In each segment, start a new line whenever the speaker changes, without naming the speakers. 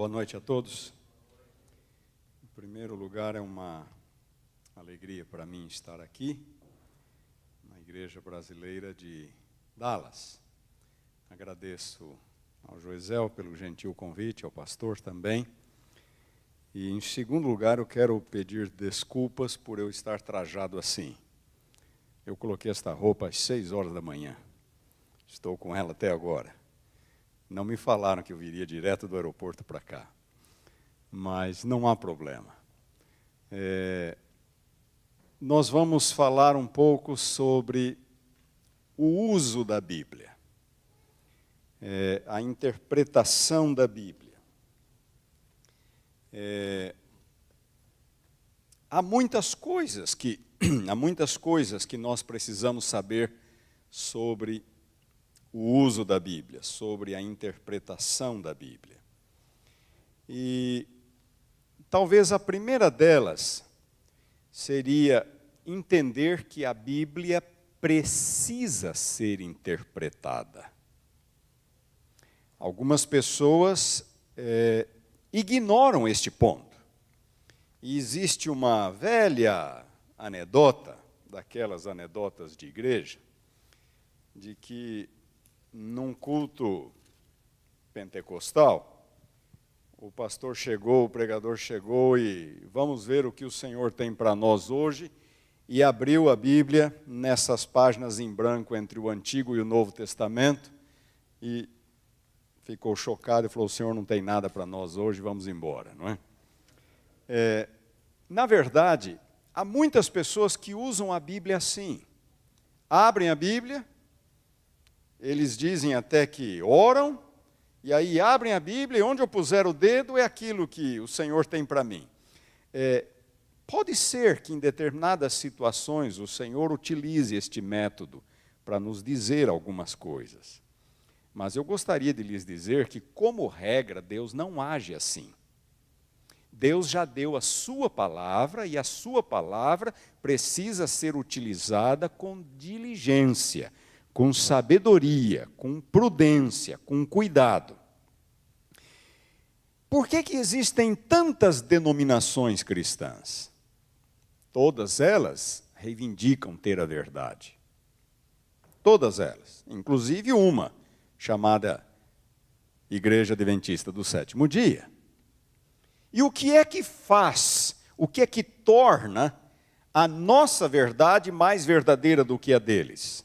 Boa noite a todos. Em primeiro lugar, é uma alegria para mim estar aqui, na Igreja Brasileira de Dallas. Agradeço ao Joisel pelo gentil convite, ao pastor também. E, em segundo lugar, eu quero pedir desculpas por eu estar trajado assim. Eu coloquei esta roupa às 6 horas da manhã. Estou com ela até agora. Não me falaram que eu viria direto do aeroporto para cá. Mas não há problema. Nós vamos falar um pouco sobre o uso da Bíblia. A interpretação da Bíblia. Há muitas coisas que nós precisamos saber sobre o uso da Bíblia, sobre a interpretação da Bíblia. E talvez a primeira delas seria entender que a Bíblia precisa ser interpretada. Algumas pessoas ignoram este ponto. E existe uma velha anedota, daquelas anedotas de igreja, de que num culto pentecostal, o pastor chegou, o pregador chegou e vamos ver o que o Senhor tem para nós hoje, e abriu a Bíblia nessas páginas em branco entre o Antigo e o Novo Testamento, e ficou chocado e falou: o Senhor não tem nada para nós hoje, vamos embora, não é? Na verdade, há muitas pessoas que usam a Bíblia assim. Abrem a Bíblia, eles dizem até que oram, e aí abrem a Bíblia, e onde eu puser o dedo é aquilo que o Senhor tem para mim. Pode ser que em determinadas situações o Senhor utilize este método para nos dizer algumas coisas. Mas eu gostaria de lhes dizer que, como regra, Deus não age assim. Deus já deu a sua palavra, e a sua palavra precisa ser utilizada com diligência, com sabedoria, com prudência, com cuidado. Por que existem tantas denominações cristãs? Todas elas reivindicam ter a verdade. Todas elas, inclusive uma, chamada Igreja Adventista do Sétimo Dia. E o que é que faz, o que é que torna a nossa verdade mais verdadeira do que a deles?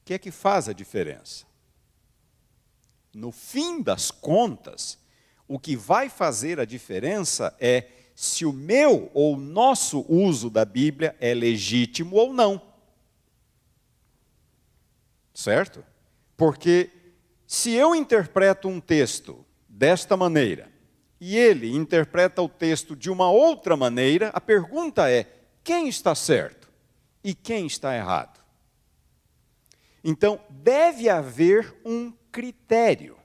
O que é que faz a diferença? No fim das contas, o que vai fazer a diferença é se o meu ou o nosso uso da Bíblia é legítimo ou não. Certo? Porque se eu interpreto um texto desta maneira, e ele interpreta o texto de uma outra maneira, a pergunta é: quem está certo e quem está errado? Então, deve haver um critério,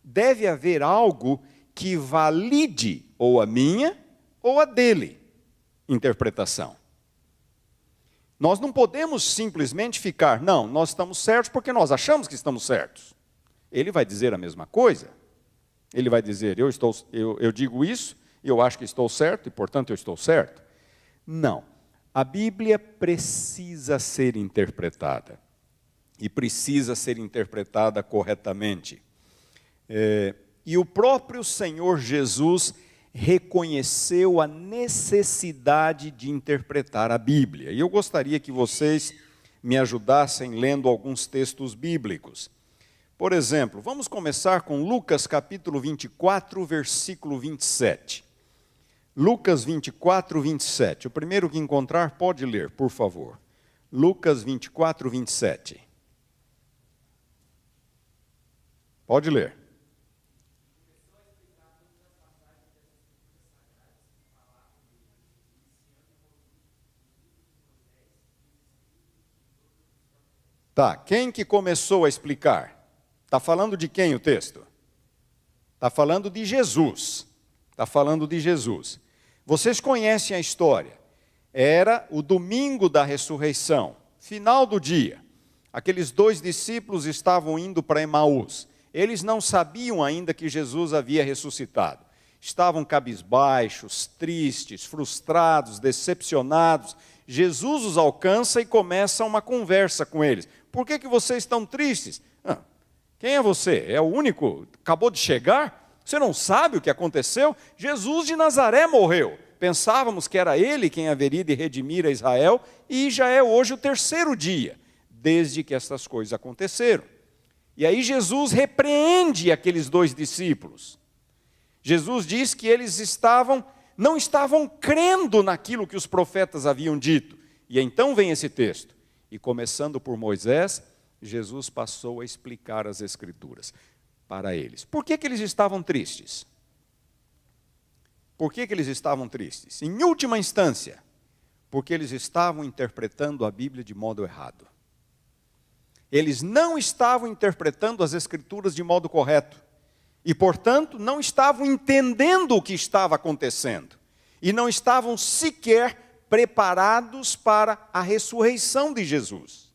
deve haver algo que valide ou a minha ou a dele interpretação. Nós não podemos simplesmente ficar, não, nós estamos certos porque nós achamos que estamos certos. Ele vai dizer a mesma coisa. Ele vai dizer: eu digo isso, e eu acho que estou certo, e portanto eu estou certo. Não. A Bíblia precisa ser interpretada. E precisa ser interpretada corretamente. E o próprio Senhor Jesus reconheceu a necessidade de interpretar a Bíblia. E eu gostaria que vocês me ajudassem lendo alguns textos bíblicos. Por exemplo, vamos começar com Lucas capítulo 24, versículo 27. Lucas 24, 27. O primeiro que encontrar pode ler, por favor. Lucas 24, 27. Pode ler. Tá, quem que começou a explicar? Está falando de quem o texto? Está falando de Jesus. Está falando de Jesus. Vocês conhecem a história. Era o domingo da ressurreição, final do dia. Aqueles 2 discípulos estavam indo para Emaús. eles não sabiam ainda que Jesus havia ressuscitado. Estavam cabisbaixos, tristes, frustrados, decepcionados. Jesus os alcança e começa uma conversa com eles. Por que vocês estão tristes? Quem é você? É o único? Acabou de chegar? Você não sabe o que aconteceu? Jesus de Nazaré morreu. Pensávamos que era ele quem haveria de redimir a Israel, e já é hoje o 3º dia, desde que essas coisas aconteceram. E aí Jesus repreende aqueles 2 discípulos. Jesus diz que eles não estavam crendo naquilo que os profetas haviam dito. E então vem esse texto. E começando por Moisés, Jesus passou a explicar as Escrituras para eles. Por que eles estavam tristes? Por que eles estavam tristes? Em última instância, porque eles estavam interpretando a Bíblia de modo errado. Eles não estavam interpretando as Escrituras de modo correto. E, portanto, não estavam entendendo o que estava acontecendo. E não estavam sequer preparados para a ressurreição de Jesus.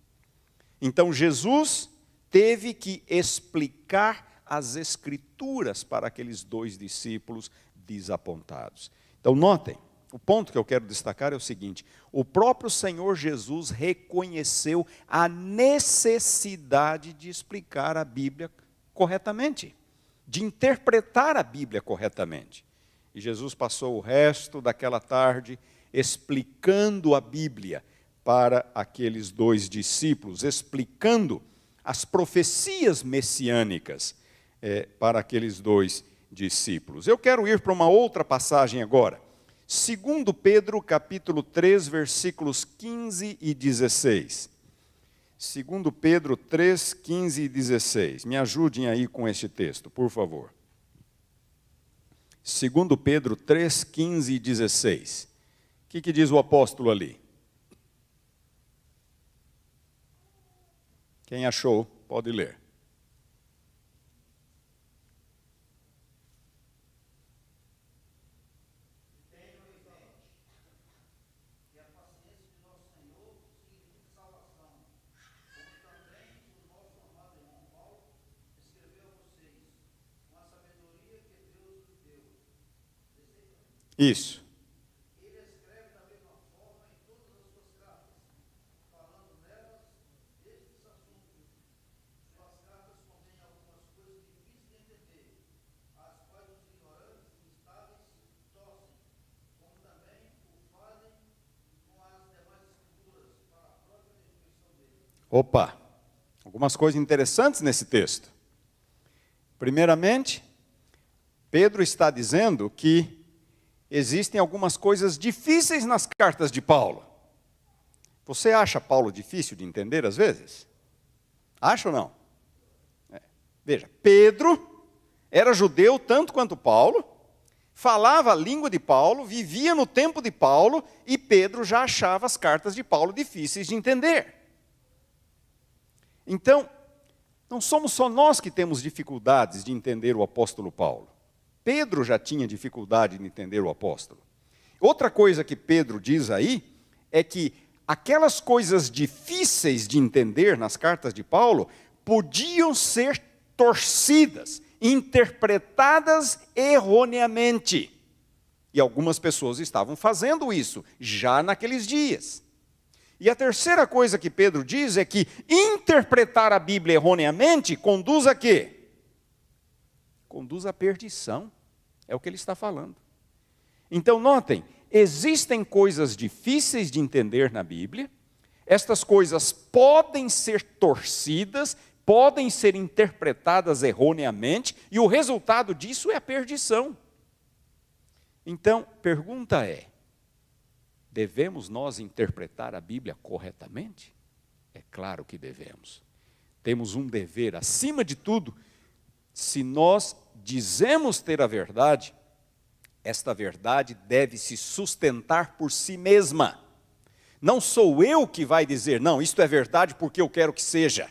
Então, Jesus teve que explicar as Escrituras para aqueles 2 discípulos desapontados. Então, notem, o ponto que eu quero destacar é o seguinte: o próprio Senhor Jesus reconheceu a necessidade de explicar a Bíblia corretamente, de interpretar a Bíblia corretamente. E Jesus passou o resto daquela tarde explicando a Bíblia para aqueles 2 discípulos, explicando as profecias messiânicas para aqueles 2 discípulos. Eu quero ir para uma outra passagem agora. 2 Pedro, capítulo 3, versículos 15 e 16. 2 Pedro 3, 15 e 16. Me ajudem aí com este texto, por favor. 2 Pedro 3, 15 e 16. O que diz o apóstolo ali? Quem achou, pode ler. Isso. Ele escreve da mesma forma em todas as suas cartas, falando nelas destes assuntos. Suas cartas contêm algumas coisas difíceis de entender, as quais os ignorantes e instáveis torcem, como também o fazem com as demais escrituras para a própria destruição deles. Opa! Algumas coisas interessantes nesse texto. Primeiramente, Pedro está dizendo que existem algumas coisas difíceis nas cartas de Paulo. Você acha Paulo difícil de entender às vezes? Acha ou não? Veja, Pedro era judeu tanto quanto Paulo, falava a língua de Paulo, vivia no tempo de Paulo, e Pedro já achava as cartas de Paulo difíceis de entender. Então, não somos só nós que temos dificuldades de entender o apóstolo Paulo. Pedro já tinha dificuldade de entender o apóstolo. Outra coisa que Pedro diz aí é que aquelas coisas difíceis de entender nas cartas de Paulo podiam ser torcidas, interpretadas erroneamente. E algumas pessoas estavam fazendo isso já naqueles dias. E a terceira coisa que Pedro diz é que interpretar a Bíblia erroneamente conduz a quê? Conduz à perdição, é o que ele está falando. Então, notem, existem coisas difíceis de entender na Bíblia, estas coisas podem ser torcidas, podem ser interpretadas erroneamente, e o resultado disso é a perdição. Então, pergunta é, devemos nós interpretar a Bíblia corretamente? É claro que devemos. Temos um dever, acima de tudo, se nós dizemos ter a verdade, esta verdade deve se sustentar por si mesma. Não sou eu que vai dizer, não, isto é verdade porque eu quero que seja.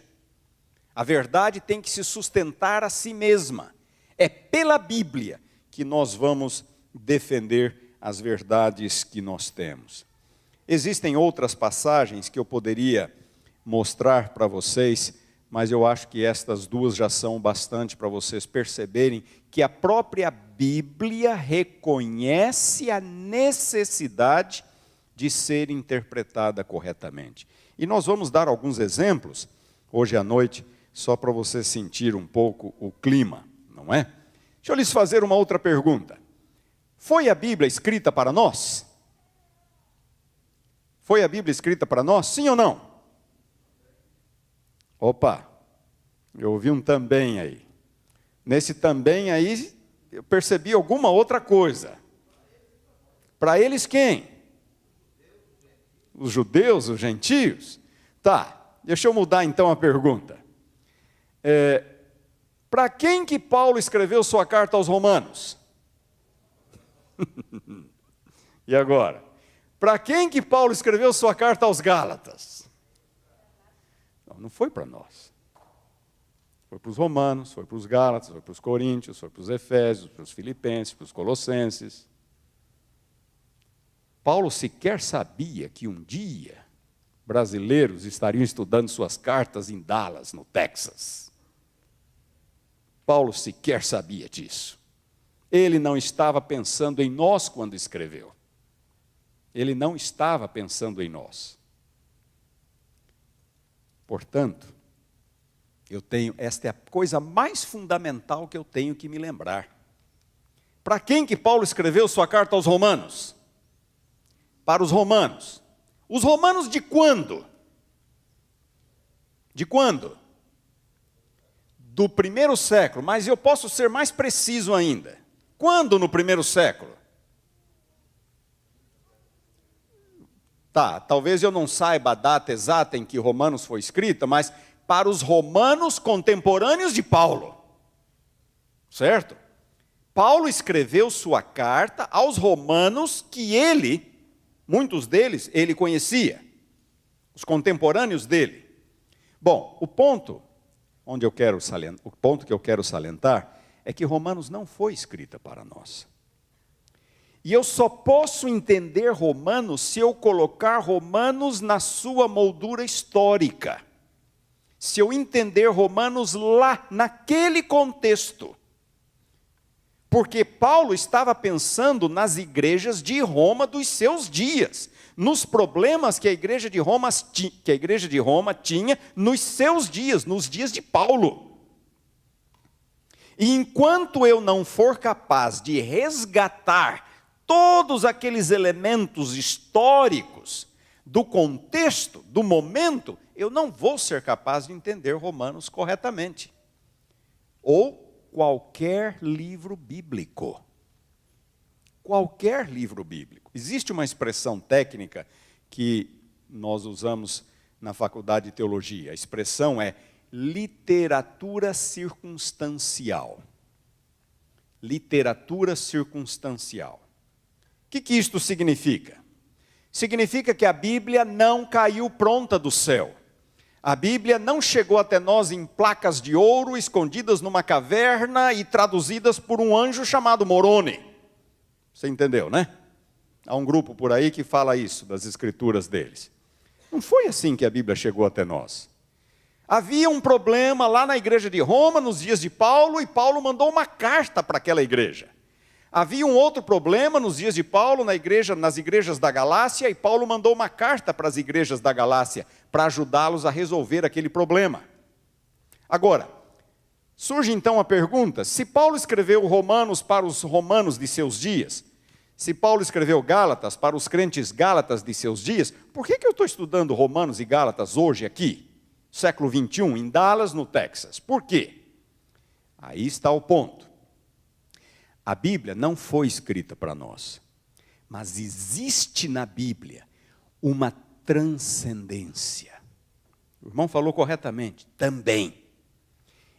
A verdade tem que se sustentar a si mesma. É pela Bíblia que nós vamos defender as verdades que nós temos. Existem outras passagens que eu poderia mostrar para vocês, mas eu acho que estas duas já são bastante para vocês perceberem que a própria Bíblia reconhece a necessidade de ser interpretada corretamente. E nós vamos dar alguns exemplos hoje à noite, só para você sentir um pouco o clima, não é? Deixa eu lhes fazer uma outra pergunta. Foi a Bíblia escrita para nós? Foi a Bíblia escrita para nós, sim ou não? Opa, eu ouvi um também aí. Nesse também aí, eu percebi alguma outra coisa. Para eles quem? Os judeus, os gentios? Tá, deixa eu mudar então a pergunta. Para quem que Paulo escreveu sua carta aos Romanos? E agora? Para quem que Paulo escreveu sua carta aos Gálatas? Não foi para nós. Foi para os romanos, foi para os gálatas, foi para os coríntios, foi para os efésios, para os filipenses, para os colossenses. Paulo sequer sabia que um dia brasileiros estariam estudando suas cartas em Dallas, no Texas. Paulo sequer sabia disso. Ele não estava pensando em nós quando escreveu. Ele não estava pensando em nós. Portanto, esta é a coisa mais fundamental que eu tenho que me lembrar. Para quem que Paulo escreveu sua carta aos romanos? Para os romanos. Os romanos de quando? De quando? Do primeiro século, mas eu posso ser mais preciso ainda. Quando no primeiro século? Tá, talvez eu não saiba a data exata em que Romanos foi escrita, mas para os romanos contemporâneos de Paulo. Certo? Paulo escreveu sua carta aos romanos que muitos deles, ele conhecia. Os contemporâneos dele. Bom, o ponto que eu quero salientar é que Romanos não foi escrita para nós. E eu só posso entender Romanos se eu colocar Romanos na sua moldura histórica. Se eu entender Romanos lá, naquele contexto. Porque Paulo estava pensando nas igrejas de Roma dos seus dias, nos problemas que a igreja de Roma tinha nos seus dias, nos dias de Paulo. E enquanto eu não for capaz de resgatar todos aqueles elementos históricos do contexto, do momento, eu não vou ser capaz de entender Romanos corretamente. Ou qualquer livro bíblico. Qualquer livro bíblico. Existe uma expressão técnica que nós usamos na faculdade de teologia. A expressão é literatura circunstancial. Literatura circunstancial. O que isto significa? Significa que a Bíblia não caiu pronta do céu. A Bíblia não chegou até nós em placas de ouro, escondidas numa caverna e traduzidas por um anjo chamado Moroni. Você entendeu, né? Há um grupo por aí que fala isso, das escrituras deles. Não foi assim que a Bíblia chegou até nós. Havia um problema lá na igreja de Roma, nos dias de Paulo, e Paulo mandou uma carta para aquela igreja. Havia um outro problema nos dias de Paulo nas igrejas da Galácia, e Paulo mandou uma carta para as igrejas da Galácia, para ajudá-los a resolver aquele problema. Agora, surge então a pergunta, se Paulo escreveu Romanos para os romanos de seus dias, se Paulo escreveu Gálatas para os crentes gálatas de seus dias, por que eu estou estudando Romanos e Gálatas hoje aqui, século 21, em Dallas, no Texas? Por quê? Aí está o ponto. A Bíblia não foi escrita para nós, mas existe na Bíblia uma transcendência. O irmão falou corretamente, também.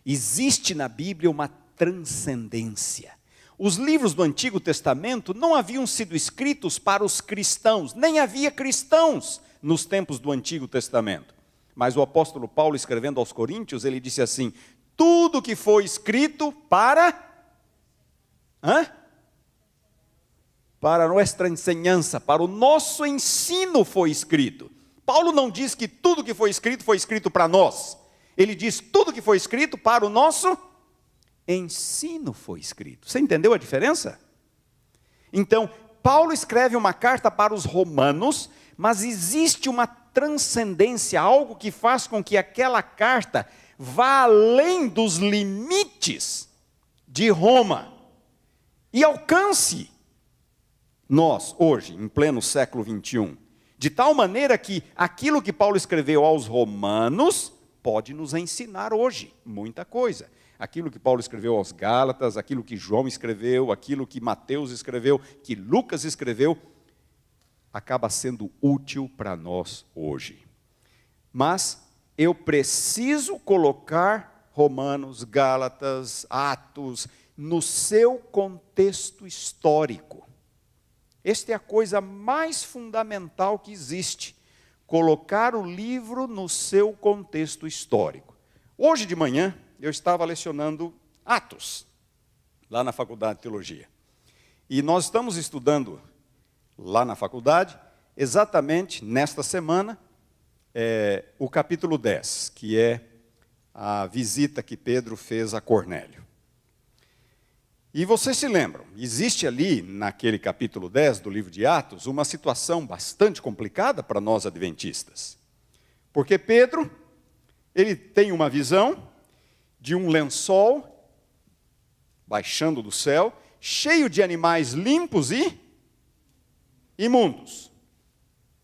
Existe na Bíblia uma transcendência. Os livros do Antigo Testamento não haviam sido escritos para os cristãos, nem havia cristãos nos tempos do Antigo Testamento. Mas o apóstolo Paulo, escrevendo aos Coríntios, ele disse assim, tudo que foi escrito para nossa enseñança, para o nosso ensino foi escrito. Paulo não diz que tudo que foi escrito para nós. Ele diz, tudo que foi escrito para o nosso ensino foi escrito. Você entendeu a diferença? Então, Paulo escreve uma carta para os romanos, mas existe uma transcendência, algo que faz com que aquela carta vá além dos limites de Roma e alcance nós, hoje, em pleno século 21, de tal maneira que aquilo que Paulo escreveu aos romanos pode nos ensinar hoje muita coisa. Aquilo que Paulo escreveu aos Gálatas, aquilo que João escreveu, aquilo que Mateus escreveu, que Lucas escreveu, acaba sendo útil para nós hoje. Mas eu preciso colocar Romanos, Gálatas, Atos, no seu contexto histórico. Esta é a coisa mais fundamental que existe, colocar o livro no seu contexto histórico. Hoje de manhã, eu estava lecionando Atos, lá na Faculdade de Teologia. E nós estamos estudando lá na faculdade, exatamente nesta semana, o capítulo 10, que é a visita que Pedro fez a Cornélio. E vocês se lembram, existe ali, naquele capítulo 10 do livro de Atos, uma situação bastante complicada para nós adventistas. Porque Pedro, ele tem uma visão de um lençol baixando do céu, cheio de animais limpos e imundos.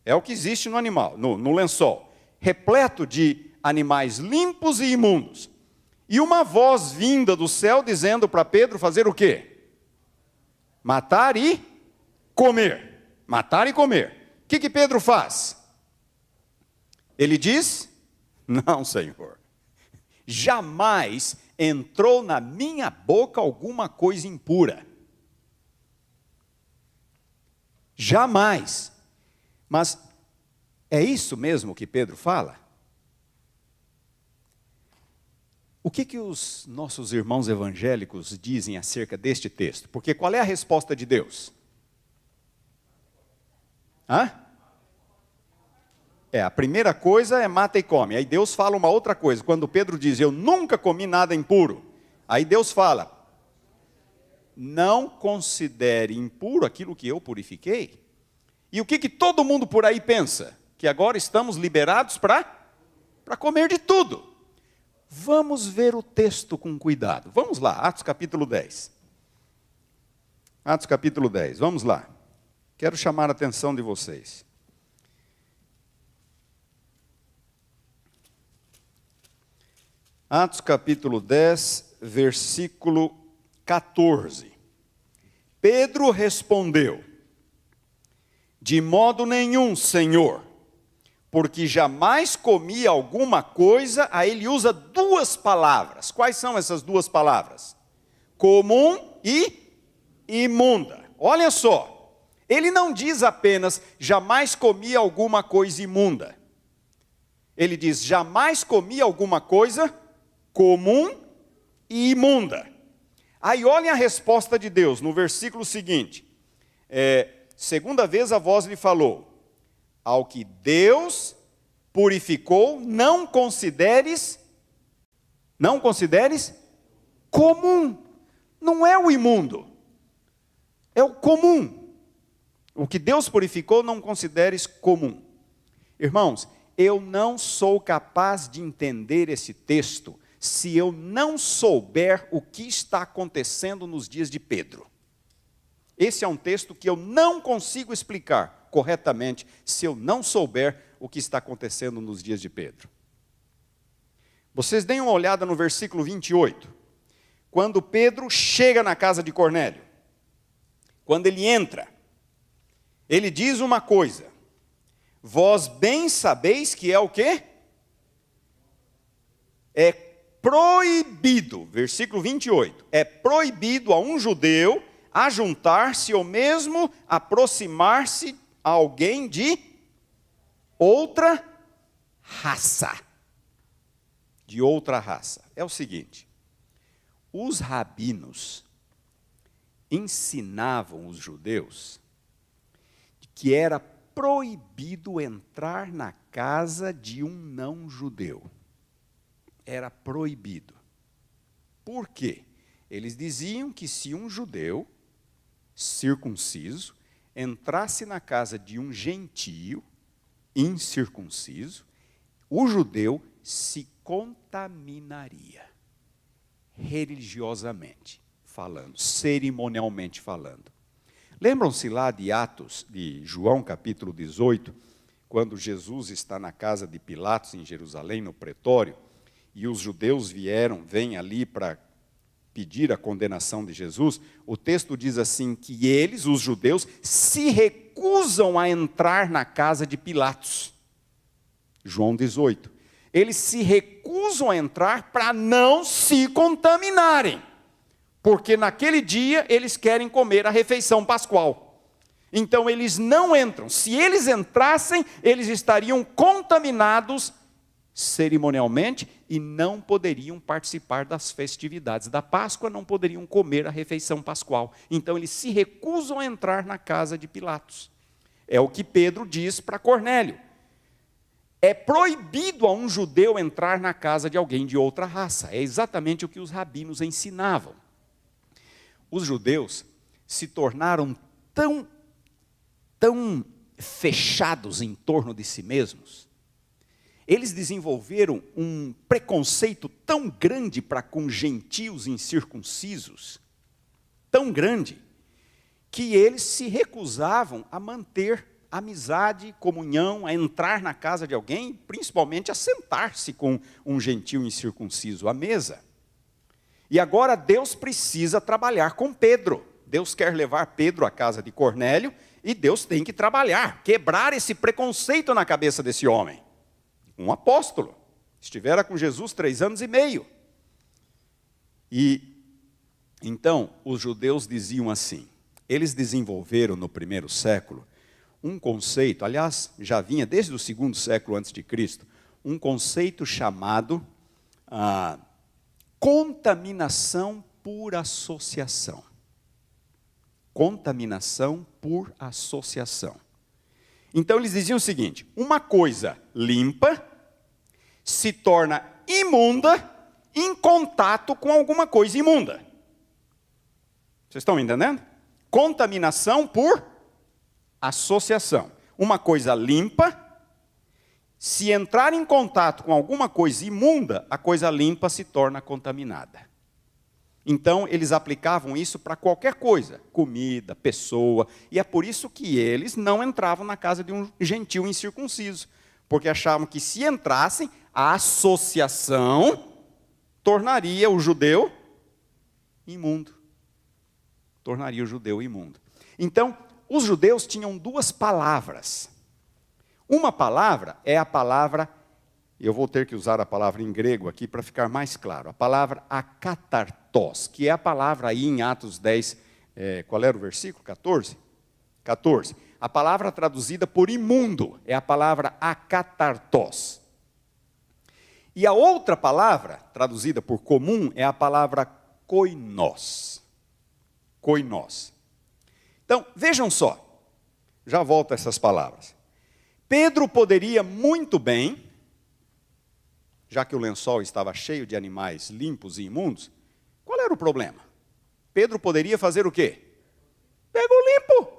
É o que existe no animal, no lençol, repleto de animais limpos e imundos. E uma voz vinda do céu dizendo para Pedro fazer o quê? Matar e comer. Matar e comer. O que Pedro faz? Ele diz, não, Senhor, jamais entrou na minha boca alguma coisa impura. Jamais. Mas é isso mesmo que Pedro fala? O que os nossos irmãos evangélicos dizem acerca deste texto? Porque qual é a resposta de Deus? A primeira coisa é mata e come. Aí Deus fala uma outra coisa. Quando Pedro diz, eu nunca comi nada impuro. Aí Deus fala, não considere impuro aquilo que eu purifiquei. E o que todo mundo por aí pensa? Que agora estamos liberados para comer de tudo. Vamos ver o texto com cuidado. Vamos lá, Atos capítulo 10. Atos capítulo 10, vamos lá. Quero chamar a atenção de vocês. Atos capítulo 10, versículo 14. Pedro respondeu, de modo nenhum, Senhor, porque jamais comi alguma coisa, aí ele usa duas palavras. Quais são essas duas palavras? Comum e imunda. Olha só, ele não diz apenas, jamais comi alguma coisa imunda. Ele diz, jamais comi alguma coisa comum e imunda. Aí olhem a resposta de Deus, no versículo seguinte. Segunda vez a voz lhe falou, ao que Deus purificou, não consideres comum. Não é o imundo, é o comum. O que Deus purificou, não consideres comum. Irmãos, eu não sou capaz de entender esse texto se eu não souber o que está acontecendo nos dias de Pedro. Esse é um texto que eu não consigo explicar corretamente se eu não souber o que está acontecendo nos dias de Pedro. Vocês deem uma olhada no versículo 28. Quando Pedro chega na casa de Cornélio, quando ele entra, ele diz uma coisa, vós bem sabeis que é o quê? É proibido, versículo 28, é proibido a um judeu ajuntar-se ou mesmo aproximar-se a alguém de outra raça. De outra raça. É o seguinte, os rabinos ensinavam os judeus que era proibido entrar na casa de um não-judeu. era proibido. Por quê? Eles diziam que se um judeu circunciso entrasse na casa de um gentio incircunciso, o judeu se contaminaria, religiosamente falando, cerimonialmente falando. Lembram-se lá de Atos, de João capítulo 18, quando Jesus está na casa de Pilatos, em Jerusalém, no pretório, e os judeus vêm ali para pedir a condenação de Jesus, o texto diz assim, que eles, os judeus, se recusam a entrar na casa de Pilatos. João 18. Eles se recusam a entrar para não se contaminarem, porque naquele dia eles querem comer a refeição pascual. Então eles não entram. Se eles entrassem, eles estariam contaminados cerimonialmente e não poderiam participar das festividades da Páscoa, não poderiam comer a refeição pascual. Então eles se recusam a entrar na casa de Pilatos. É o que Pedro diz para Cornélio. É proibido a um judeu entrar na casa de alguém de outra raça. É exatamente o que os rabinos ensinavam. Os judeus se tornaram tão fechados em torno de si mesmos, eles desenvolveram um preconceito tão grande para com gentios incircuncisos, tão grande, que eles se recusavam a manter amizade, comunhão, a entrar na casa de alguém, principalmente a sentar-se com um gentio incircunciso à mesa. E agora Deus precisa trabalhar com Pedro. Deus quer levar Pedro à casa de Cornélio e Deus tem que trabalhar, quebrar esse preconceito na cabeça desse homem. Um apóstolo, estivera com Jesus 3 anos e meio. E então os judeus diziam assim, eles desenvolveram no primeiro século um conceito, aliás, já vinha desde o 2º século antes de Cristo, um conceito chamado contaminação por associação. Contaminação por associação. Então eles diziam o seguinte, uma coisa limpa se torna imunda em contato com alguma coisa imunda. Vocês estão me entendendo? Contaminação por associação. Uma coisa limpa, se entrar em contato com alguma coisa imunda, a coisa limpa se torna contaminada. Então, eles aplicavam isso para qualquer coisa, comida, pessoa, e é por isso que eles não entravam na casa de um gentio incircunciso, porque achavam que se entrassem, a associação tornaria o judeu imundo. Tornaria o judeu imundo. Então, os judeus tinham 2 palavras. Uma palavra é a palavra, eu vou ter que usar a palavra em grego aqui para ficar mais claro, a palavra akatartos, que é a palavra aí em Atos 10, qual era o versículo? 14? 14. A palavra traduzida por imundo é a palavra akatartos. E a outra palavra, traduzida por comum, é a palavra koinos. Koinos. Então, vejam só, já volto a essas palavras. Pedro poderia muito bem, já que o lençol estava cheio de animais limpos e imundos, qual era o problema? Pedro poderia fazer o quê? Pega o limpo.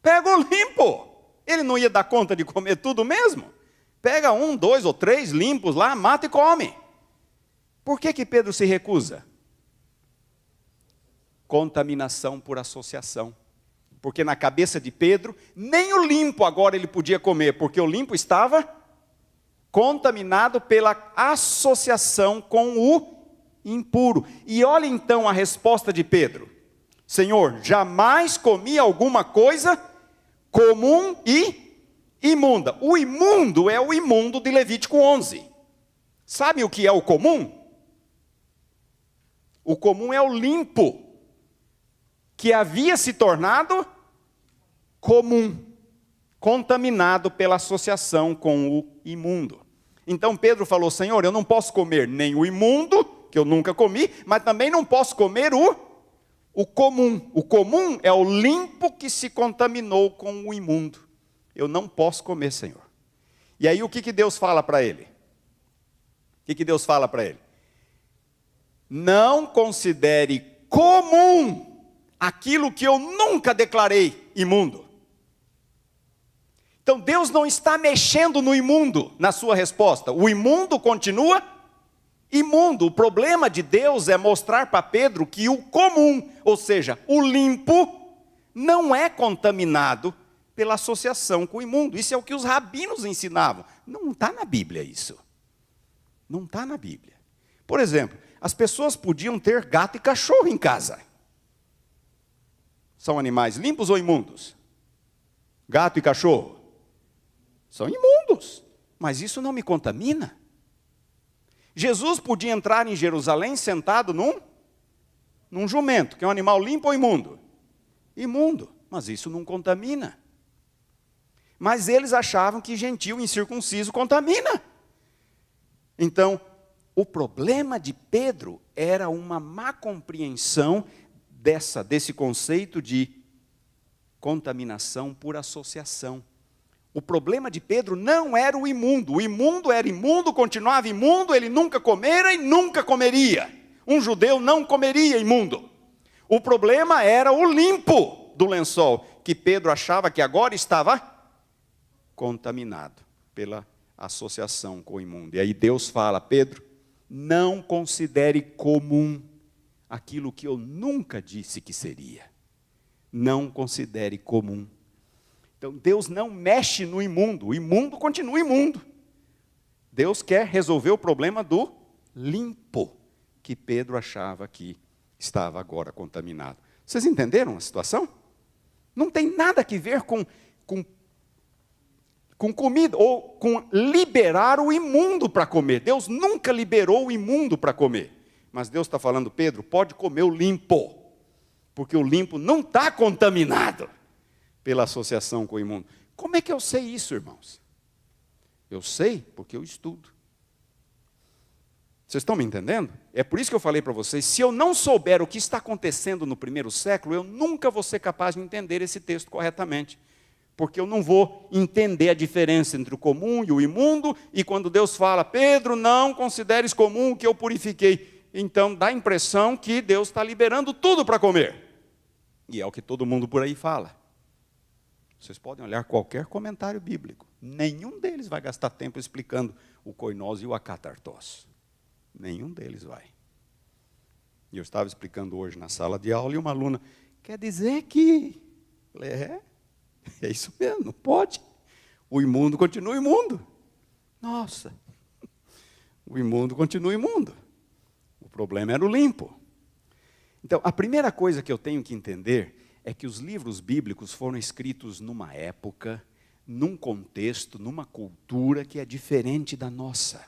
Pega o limpo. Ele não ia dar conta de comer tudo mesmo? Pega 1, 2 ou 3 limpos lá, mata e come. Por que Pedro se recusa? Contaminação por associação. Porque na cabeça de Pedro, nem o limpo agora ele podia comer, porque o limpo estava contaminado pela associação com o impuro. E olha então a resposta de Pedro. Senhor, jamais comi alguma coisa comum e imunda. O imundo é o imundo de Levítico 11. Sabe o que é o comum? O comum é o limpo, que havia se tornado comum, contaminado pela associação com o imundo. Então Pedro falou, Senhor, eu não posso comer nem o imundo, que eu nunca comi, mas também não posso comer o comum. O comum é o limpo que se contaminou com o imundo. Eu não posso comer, Senhor. E aí o que Deus fala para ele? O que Deus fala para ele? Não considere comum aquilo que eu nunca declarei imundo. Então Deus não está mexendo no imundo na sua resposta. O imundo continua imundo. O problema de Deus é mostrar para Pedro que o comum, ou seja, o limpo, não é contaminado pela associação com o imundo. Isso é o que os rabinos ensinavam. Não está na Bíblia isso. Não está na Bíblia. Por exemplo, as pessoas podiam ter gato e cachorro em casa. São animais limpos ou imundos? Gato e cachorro? São imundos. Mas isso não me contamina. Jesus podia entrar em Jerusalém sentado num jumento, que é um animal limpo ou imundo? Imundo, mas isso não contamina. Mas eles achavam que gentil incircunciso contamina. Então, o problema de Pedro era uma má compreensão desse conceito de contaminação por associação. O problema de Pedro não era o imundo era imundo, continuava imundo, ele nunca comera e nunca comeria. Um judeu não comeria imundo. O problema era o limpo do lençol, que Pedro achava que agora estava contaminado pela associação com o imundo. E aí Deus fala: Pedro, não considere comum aquilo que eu nunca disse que seria. Não considere comum. Então Deus não mexe no imundo, o imundo continua imundo. Deus quer resolver o problema do limpo, que Pedro achava que estava agora contaminado. Vocês entenderam a situação? Não tem nada a ver com comida, ou com liberar o imundo para comer. Deus nunca liberou o imundo para comer. Mas Deus está falando: Pedro, pode comer o limpo, porque o limpo não está contaminado pela associação com o imundo. Como é que eu sei isso, irmãos? Eu sei porque eu estudo. Vocês estão me entendendo? É por isso que eu falei para vocês, se eu não souber o que está acontecendo no primeiro século, eu nunca vou ser capaz de entender esse texto corretamente. Porque eu não vou entender a diferença entre o comum e o imundo, e quando Deus fala: Pedro, não consideres comum o que eu purifiquei, então dá a impressão que Deus está liberando tudo para comer. E é o que todo mundo por aí fala. Vocês podem olhar qualquer comentário bíblico, nenhum deles vai gastar tempo explicando o koinós e o akatartos. Nenhum deles vai. E eu estava explicando hoje na sala de aula, e uma aluna: quer dizer que... É isso mesmo, não pode. O imundo continua imundo. Nossa, o imundo continua imundo. O problema era o limpo. Então, a primeira coisa que eu tenho que entender é que os livros bíblicos foram escritos numa época, num contexto, numa cultura que é diferente da nossa.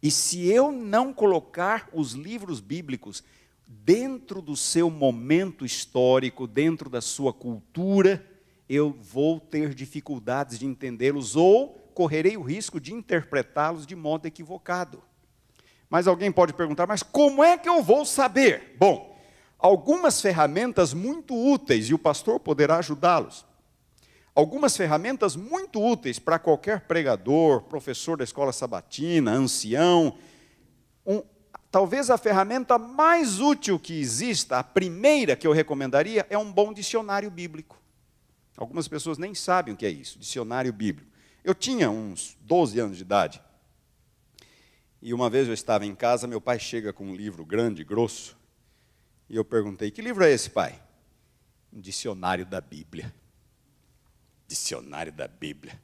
E se eu não colocar os livros bíblicos dentro do seu momento histórico, dentro da sua cultura, eu vou ter dificuldades de entendê-los ou correrei o risco de interpretá-los de modo equivocado. Mas alguém pode perguntar: mas como é que eu vou saber? Bom, algumas ferramentas muito úteis, e o pastor poderá ajudá-los. Algumas ferramentas muito úteis para qualquer pregador, professor da escola sabatina, ancião. Talvez a ferramenta mais útil que exista, a primeira que eu recomendaria, é um bom dicionário bíblico. Algumas pessoas nem sabem o que é isso, dicionário bíblico. Eu tinha uns 12 anos de idade, e uma vez eu estava em casa, meu pai chega com um livro grande, grosso, e eu perguntei: que livro é esse, pai? Um dicionário da Bíblia. Dicionário da Bíblia.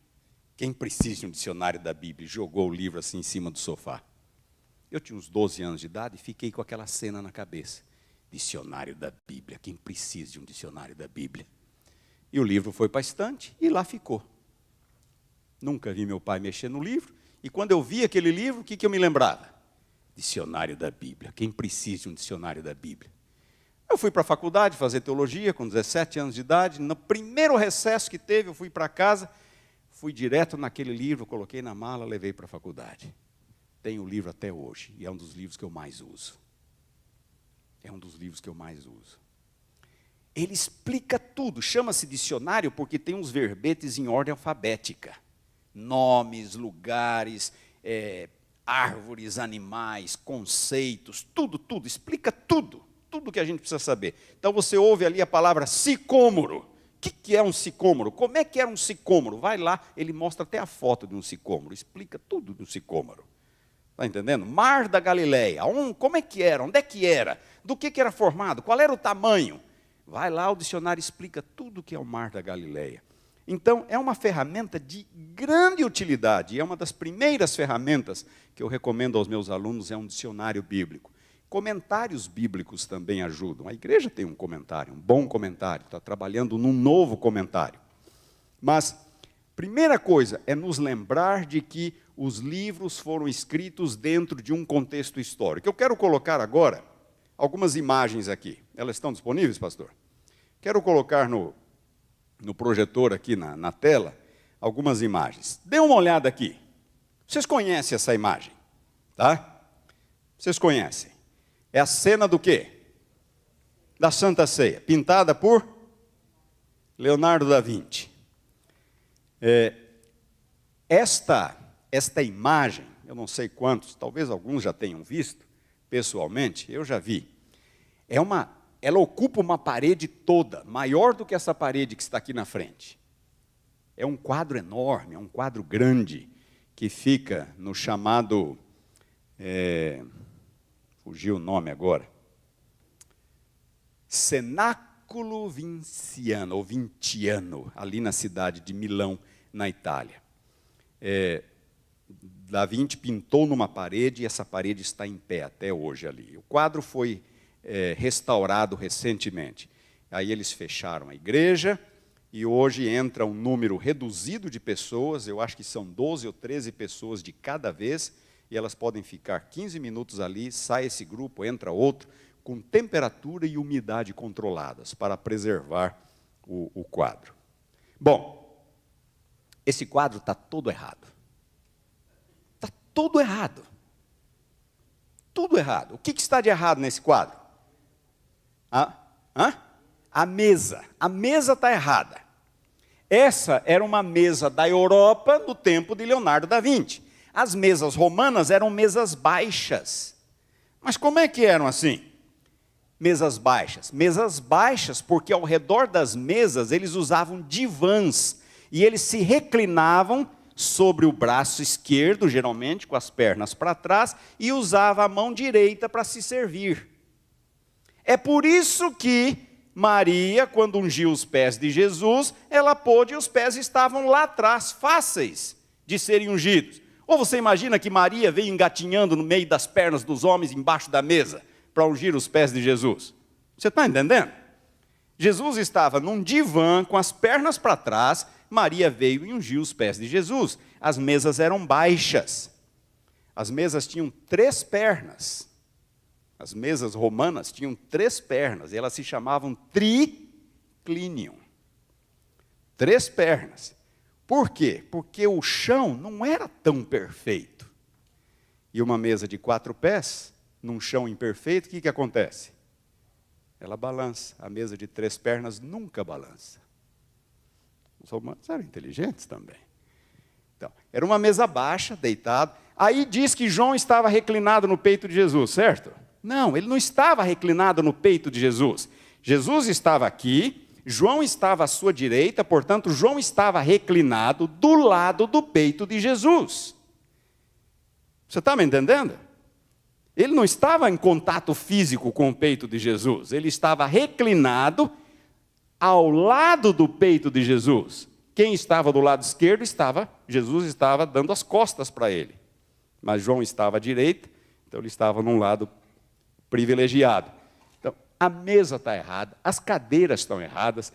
Quem precisa de um dicionário da Bíblia? Jogou o livro assim em cima do sofá. Eu tinha uns 12 anos de idade e fiquei com aquela cena na cabeça. Dicionário da Bíblia. Quem precisa de um dicionário da Bíblia? E o livro foi para a estante e lá ficou. Nunca vi meu pai mexer no livro. E quando eu vi aquele livro, o que eu me lembrava? Dicionário da Bíblia. Quem precisa de um dicionário da Bíblia? Eu fui para a faculdade fazer teologia com 17 anos de idade. No primeiro recesso que teve, eu fui para casa, fui direto naquele livro, coloquei na mala, levei para a faculdade. Tenho o livro até hoje, e é um dos livros que eu mais uso. É um dos livros que eu mais uso. Ele explica tudo, chama-se dicionário porque tem uns verbetes em ordem alfabética. Nomes, lugares, árvores, animais, conceitos, tudo, explica tudo que a gente precisa saber. Então você ouve ali a palavra sicômoro. O que é um sicômoro? Como é que era um sicômoro? Vai lá, ele mostra até a foto de um sicômoro, explica tudo do sicômoro. Está entendendo? Mar da Galileia, como é que era? Onde é que era? Do que era formado? Qual era o tamanho? Vai lá, o dicionário explica tudo o que é o Mar da Galileia. Então, é uma ferramenta de grande utilidade, e é uma das primeiras ferramentas que eu recomendo aos meus alunos, é um dicionário bíblico. Comentários bíblicos também ajudam. A igreja tem um comentário, um bom comentário, está trabalhando num novo comentário. Mas, primeira coisa, é nos lembrar de que os livros foram escritos dentro de um contexto histórico. Eu quero colocar agora algumas imagens aqui. Elas estão disponíveis, pastor? Quero colocar no projetor aqui na tela algumas imagens. Dê uma olhada aqui. Vocês conhecem essa imagem? Tá? Vocês conhecem? É a cena do quê? Da Santa Ceia, pintada por Leonardo da Vinci. Esta imagem, eu não sei quantos, talvez alguns já tenham visto, pessoalmente, eu já vi. Ela ocupa uma parede toda, maior do que essa parede que está aqui na frente. É um quadro enorme, é um quadro grande, que fica no chamado, fugiu o nome agora, Cenáculo Vinciano, ou Vintiano, ali na cidade de Milão, na Itália. Da Vinci pintou numa parede, e essa parede está em pé até hoje ali. O quadro foi restaurado recentemente. Aí eles fecharam a igreja, e hoje entra um número reduzido de pessoas, eu acho que são 12 ou 13 pessoas de cada vez, e elas podem ficar 15 minutos ali, sai esse grupo, entra outro, com temperatura e umidade controladas, para preservar o quadro. Bom, esse quadro está todo errado. Está todo errado. Tudo errado. O que está de errado nesse quadro? A mesa. A mesa está errada. Essa era uma mesa da Europa no tempo de Leonardo da Vinci. As mesas romanas eram mesas baixas. Mas como é que eram assim? Mesas baixas. Mesas baixas porque ao redor das mesas eles usavam divãs. E eles se reclinavam sobre o braço esquerdo, geralmente com as pernas para trás, e usava a mão direita para se servir. É por isso que Maria, quando ungiu os pés de Jesus, ela pôde e os pés estavam lá atrás, fáceis de serem ungidos. Ou você imagina que Maria veio engatinhando no meio das pernas dos homens embaixo da mesa para ungir os pés de Jesus? Você está entendendo? Jesus estava num divã com as pernas para trás, Maria veio e ungiu os pés de Jesus. As mesas eram baixas. As mesas tinham 3 pernas. As mesas romanas tinham 3 pernas, e elas se chamavam triclinium. 3 pernas. Por quê? Porque o chão não era tão perfeito. E uma mesa de 4 pés, num chão imperfeito, o que acontece? Ela balança. A mesa de 3 pernas nunca balança. Os romanos eram inteligentes também. Então, era uma mesa baixa, deitado. Aí diz que João estava reclinado no peito de Jesus, certo? Não, ele não estava reclinado no peito de Jesus. Jesus estava aqui, João estava à sua direita, portanto, João estava reclinado do lado do peito de Jesus. Você está me entendendo? Ele não estava em contato físico com o peito de Jesus, ele estava reclinado ao lado do peito de Jesus. Quem estava do lado esquerdo Jesus estava dando as costas para ele. Mas João estava à direita, então ele estava num lado privilegiado. Então, a mesa está errada, as cadeiras estão erradas,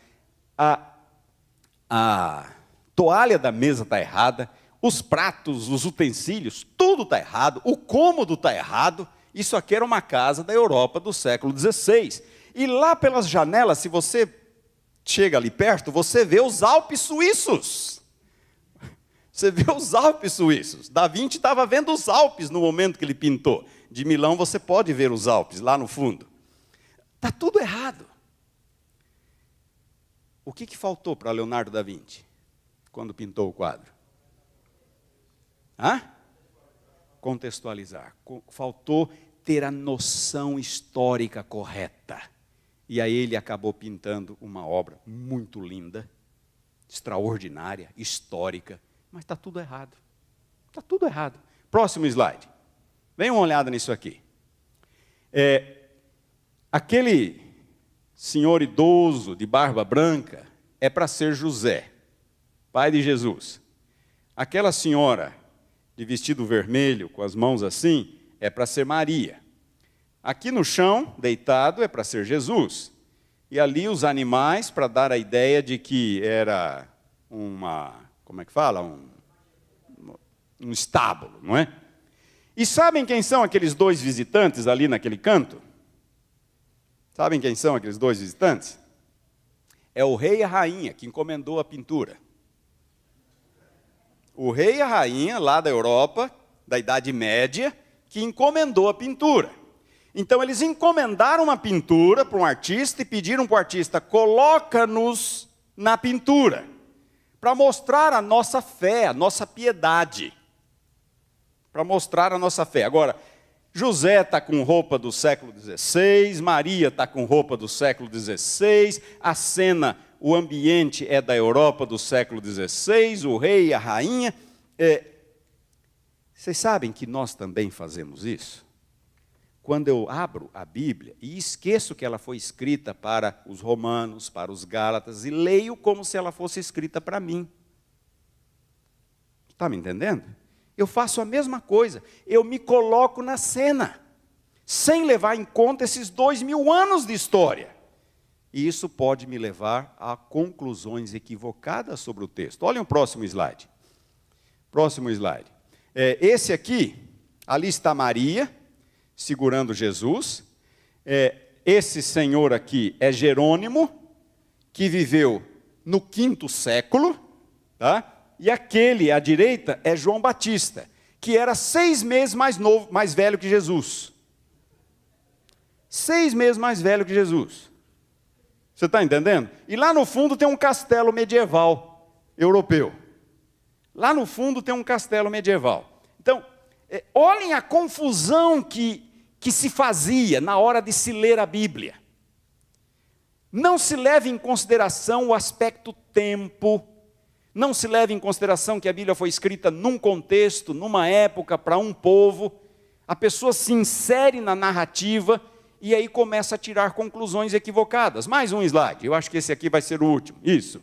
a toalha da mesa está errada, os pratos, os utensílios, tudo está errado, o cômodo está errado. Isso aqui era uma casa da Europa do século XVI. E lá pelas janelas, se você chega ali perto, você vê os Alpes suíços. Você vê os Alpes suíços. Da Vinci estava vendo os Alpes no momento que ele pintou. De Milão você pode ver os Alpes, lá no fundo. Está tudo errado. O que faltou para Leonardo da Vinci, quando pintou o quadro? contextualizar, faltou ter a noção histórica correta. E aí ele acabou pintando uma obra muito linda, extraordinária, histórica, mas está tudo errado. Está tudo errado. Próximo slide. Dê uma olhada nisso aqui. Aquele senhor idoso de barba branca é para ser José, pai de Jesus. Aquela senhora de vestido vermelho, com as mãos assim, é para ser Maria. Aqui no chão, deitado, é para ser Jesus. E ali os animais, para dar a ideia de que era como é que fala? Um estábulo, não é? E sabem quem são aqueles dois visitantes ali naquele canto? Sabem quem são aqueles dois visitantes? É o rei e a rainha que encomendou a pintura. O rei e a rainha, lá da Europa, da Idade Média, que encomendou a pintura. Então, eles encomendaram uma pintura para um artista e pediram para o artista, coloca-nos na pintura, para mostrar a nossa fé, a nossa piedade. Para mostrar a nossa fé. Agora, José está com roupa do século XVI, Maria está com roupa do século XVI, a cena, o ambiente é da Europa do século XVI, o rei e a rainha. Vocês sabem que nós também fazemos isso? Quando eu abro a Bíblia e esqueço que ela foi escrita para os romanos, para os gálatas, e leio como se ela fosse escrita para mim. Está me entendendo? Eu faço a mesma coisa, eu me coloco na cena, sem levar em conta esses 2000 anos de história. E isso pode me levar a conclusões equivocadas sobre o texto. Olhem o próximo slide. Próximo slide. Esse aqui, ali está Maria, segurando Jesus. Esse senhor aqui é Jerônimo, que viveu no 5º século, tá? E aquele à direita é João Batista, que era 6 meses mais velho que Jesus. 6 meses mais velho que Jesus. Você está entendendo? E lá no fundo tem um castelo medieval europeu. Lá no fundo tem um castelo medieval. Então, olhem a confusão que se fazia na hora de se ler a Bíblia. Não se leva em consideração o aspecto tempo. Não se leva em consideração que a Bíblia foi escrita num contexto, numa época, para um povo. A pessoa se insere na narrativa e aí começa a tirar conclusões equivocadas. Mais um slide, eu acho que esse aqui vai ser o último. Isso.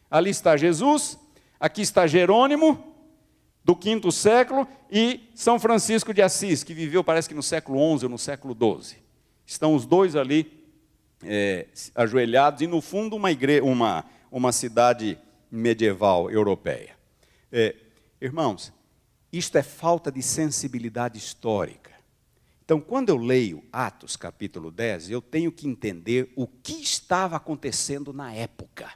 Ali está Jesus, aqui está Jerônimo, do 5º século, e São Francisco de Assis, que viveu, parece que no século XI ou no século XII. Estão os dois ali ajoelhados, e no fundo uma cidade medieval europeia. Irmãos, isto é falta de sensibilidade histórica. Então, quando eu leio Atos capítulo 10, eu tenho que entender o que estava acontecendo na época.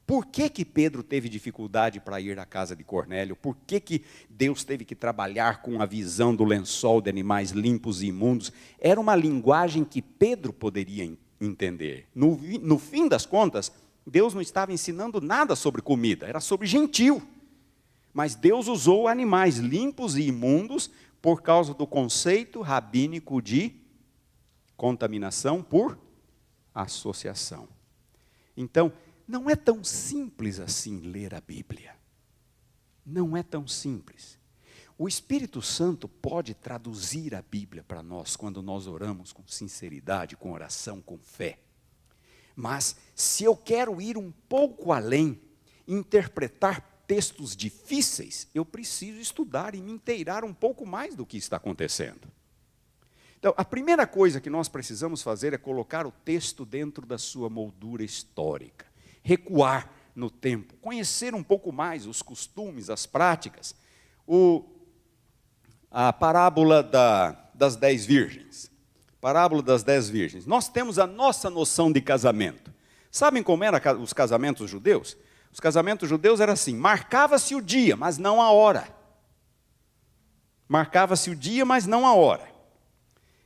Por que Pedro teve dificuldade para ir à casa de Cornélio? Por que Deus teve que trabalhar com a visão do lençol de animais limpos e imundos? Era uma linguagem que Pedro poderia entender. No fim das contas, Deus não estava ensinando nada sobre comida, era sobre gentil. Mas Deus usou animais limpos e imundos por causa do conceito rabínico de contaminação por associação. Então, não é tão simples assim ler a Bíblia. Não é tão simples. O Espírito Santo pode traduzir a Bíblia para nós quando nós oramos com sinceridade, com oração, com fé. Mas, se eu quero ir um pouco além, interpretar textos difíceis, eu preciso estudar e me inteirar um pouco mais do que está acontecendo. Então, a primeira coisa que nós precisamos fazer é colocar o texto dentro da sua moldura histórica. Recuar no tempo, conhecer um pouco mais os costumes, as práticas. A parábola das 10 virgens. Parábola das 10 virgens. Nós temos a nossa noção de casamento. Sabem como eram os casamentos judeus? Os casamentos judeus eram assim, marcava-se o dia, mas não a hora. Marcava-se o dia, mas não a hora.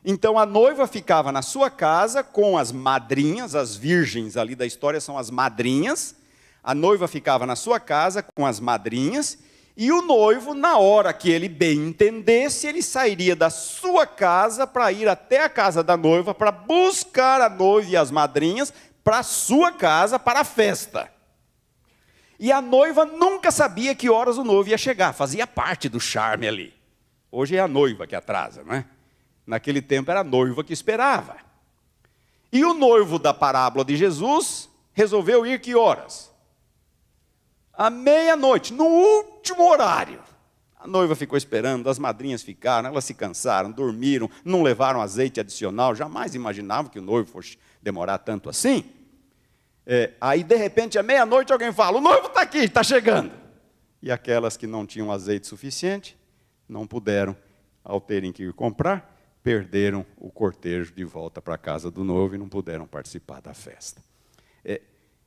Então a noiva ficava na sua casa com as madrinhas, as virgens ali da história são as madrinhas. A noiva ficava na sua casa com as madrinhas E o noivo, na hora que ele bem entendesse, ele sairia da sua casa para ir até a casa da noiva, para buscar a noiva e as madrinhas para a sua casa, para a festa. E a noiva nunca sabia que horas o noivo ia chegar, fazia parte do charme ali. Hoje é a noiva que atrasa, não é? Naquele tempo era a noiva que esperava. E o noivo da parábola de Jesus resolveu ir que horas? À meia-noite, no último horário. A noiva ficou esperando, as madrinhas ficaram, elas se cansaram, dormiram, não levaram azeite adicional, jamais imaginavam que o noivo fosse demorar tanto assim. Aí, de repente, à meia-noite, alguém fala, o noivo está aqui, está chegando. E aquelas que não tinham azeite suficiente, não puderam, ao terem que ir comprar, perderam o cortejo de volta para a casa do noivo e não puderam participar da festa.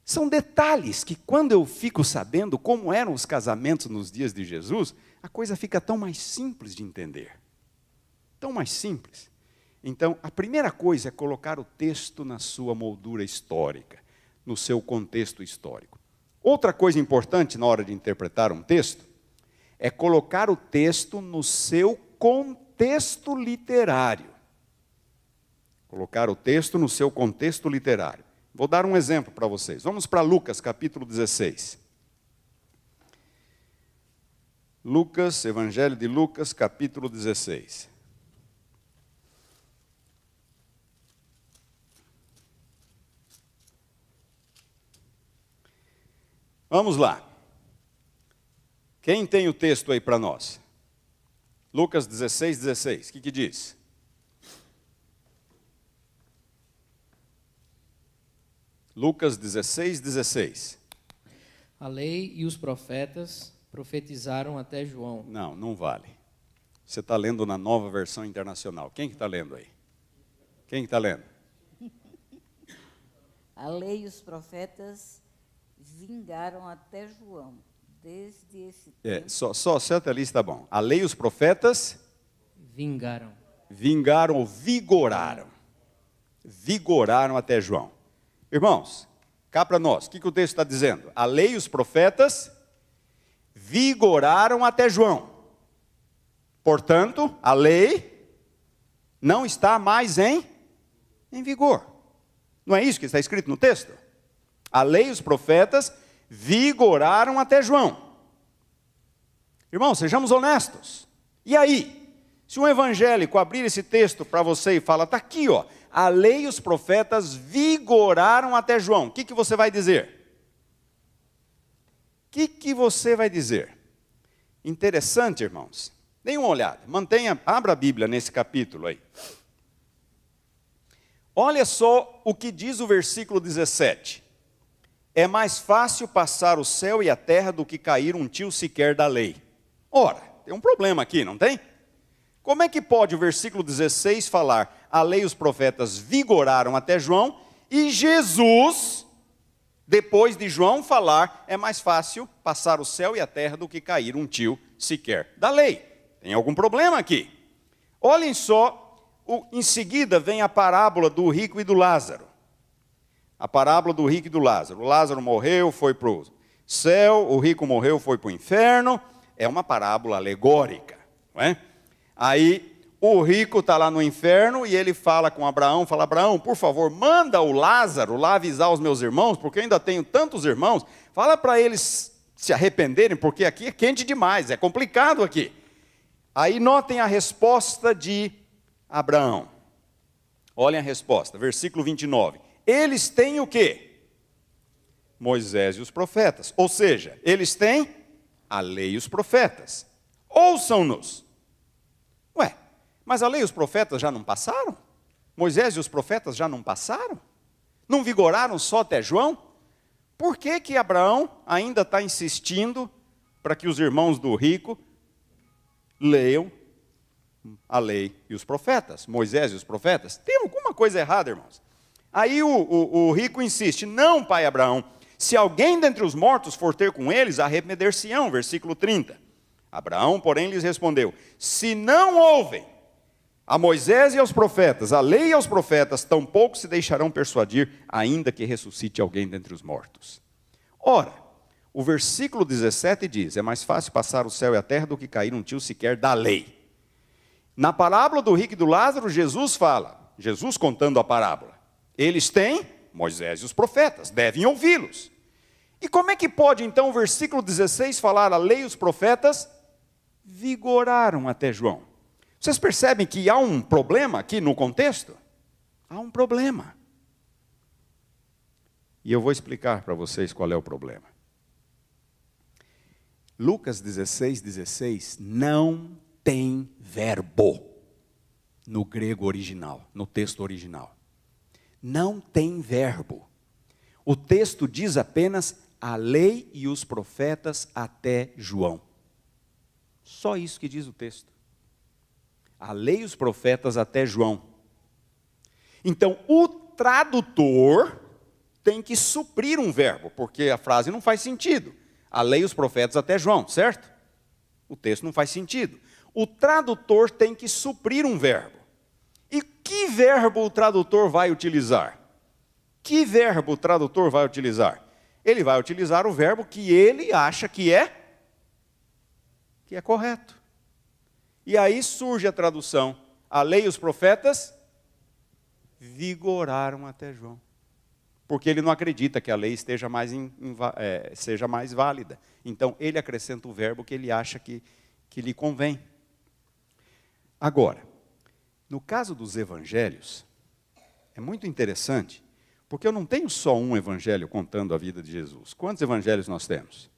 São detalhes que, quando eu fico sabendo como eram os casamentos nos dias de Jesus, a coisa fica tão mais simples de entender. Tão mais simples. Então, a primeira coisa é colocar o texto na sua moldura histórica, no seu contexto histórico. Outra coisa importante na hora de interpretar um texto é colocar o texto no seu contexto literário. Colocar o texto no seu contexto literário. Vou dar um exemplo para vocês. Vamos para Lucas, capítulo 16. Lucas, Evangelho de Lucas, capítulo 16. Vamos lá. Quem tem o texto aí para nós? Lucas 16, 16. O que diz? Lucas 16, 16.
A lei e os profetas profetizaram até João.
Não vale. Você está lendo na Nova Versão Internacional. Quem que está lendo aí? Quem que está lendo?
A lei e os profetas vingaram até João. Desde esse tempo.
Só até ali está bom. A lei e os profetas vingaram ou vigoraram. Vigoraram até João. Irmãos, cá para nós, o que o texto está dizendo? A lei e os profetas vigoraram até João. Portanto, a lei não está mais em vigor. Não é isso que está escrito no texto? A lei e os profetas vigoraram até João. Irmãos, sejamos honestos. E aí? Se um evangélico abrir esse texto para você e fala, está aqui, ó. A lei e os profetas vigoraram até João. O que você vai dizer? O que você vai dizer? Interessante, irmãos. Deem uma olhada. Abra a Bíblia nesse capítulo aí. Olha só o que diz o versículo 17. É mais fácil passar o céu e a terra do que cair um tio sequer da lei. Ora, tem um problema aqui, não tem? Como é que pode o versículo 16 falar, a lei e os profetas vigoraram até João, e Jesus, depois de João falar, é mais fácil passar o céu e a terra do que cair um tio sequer da lei? Tem algum problema aqui? Olhem só, em seguida vem a parábola do rico e do Lázaro. A parábola do rico e do Lázaro. O Lázaro morreu, foi para o céu, o rico morreu, foi para o inferno. É uma parábola alegórica, não é? Aí o rico está lá no inferno e ele fala com Abraão, fala, Abraão, por favor, manda o Lázaro lá avisar os meus irmãos, porque eu ainda tenho tantos irmãos, fala para eles se arrependerem, porque aqui é quente demais, é complicado aqui. Aí notem a resposta de Abraão. Olhem a resposta, versículo 29. Eles têm o quê? Moisés e os profetas. Ou seja, eles têm a lei e os profetas. Ouçam-nos. Ué, mas a lei e os profetas já não passaram? Moisés e os profetas já não passaram? Não vigoraram só até João? Por que Abraão ainda está insistindo para que os irmãos do rico leiam a lei e os profetas? Moisés e os profetas? Tem alguma coisa errada, irmãos? Aí o rico insiste, não, pai Abraão, se alguém dentre os mortos for ter com eles, arrepender-se-ão, versículo 30. Abraão, porém, lhes respondeu, se não ouvem a Moisés e aos profetas, a lei e aos profetas, tampouco se deixarão persuadir, ainda que ressuscite alguém dentre os mortos. Ora, O versículo 17 diz: é mais fácil passar o céu e a terra do que cair um tio sequer da lei. Na parábola do rico e do Lázaro, Jesus fala, Jesus contando a parábola, eles têm Moisés e os profetas, devem ouvi-los. E como é que pode então o versículo 16 falar: a lei e os profetas vigoraram até João? Vocês percebem que há um problema aqui no contexto? Há um problema. E eu vou explicar para vocês qual é o problema. Lucas 16:16 não tem verbo no grego original, no texto original. Não tem verbo. O texto diz apenas a lei e os profetas até João. Só isso que diz o texto. A lei e os profetas até João. Então, o tradutor tem que suprir um verbo, porque a frase não faz sentido. A lei e os profetas até João, certo? O texto não faz sentido. O tradutor tem que suprir um verbo. E que verbo o tradutor vai utilizar? Que verbo o tradutor vai utilizar? Ele vai utilizar o verbo que ele acha que é correto. E aí surge a tradução: a lei e os profetas vigoraram até João. Porque ele não acredita que a lei seja mais válida. Então, ele acrescenta o verbo que ele acha que lhe convém. Agora, no caso dos evangelhos, é muito interessante, porque eu não tenho só um evangelho contando a vida de Jesus. Quantos evangelhos nós temos?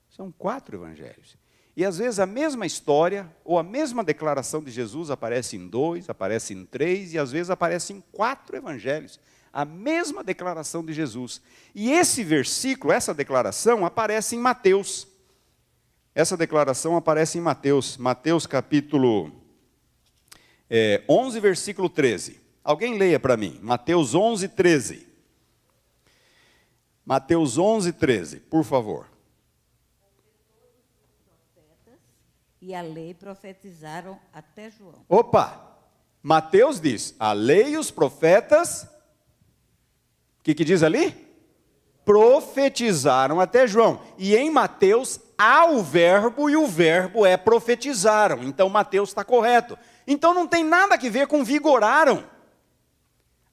São 4 evangelhos. E às vezes a mesma história, ou a mesma declaração de Jesus aparece em 2, aparece em 3, e às vezes aparece em 4 evangelhos. A mesma declaração de Jesus. E esse versículo, essa declaração, aparece em Mateus. Essa declaração aparece em Mateus. Mateus capítulo 11, versículo 13. Alguém leia para mim. Mateus 11, 13. Mateus 11, 13, por favor.
E a lei profetizaram até João.
Opa! Mateus diz, a lei e os profetas, o que diz ali? Profetizaram até João. E em Mateus há o verbo, e o verbo é profetizaram. Então Mateus está correto. Então não tem nada a ver com vigoraram.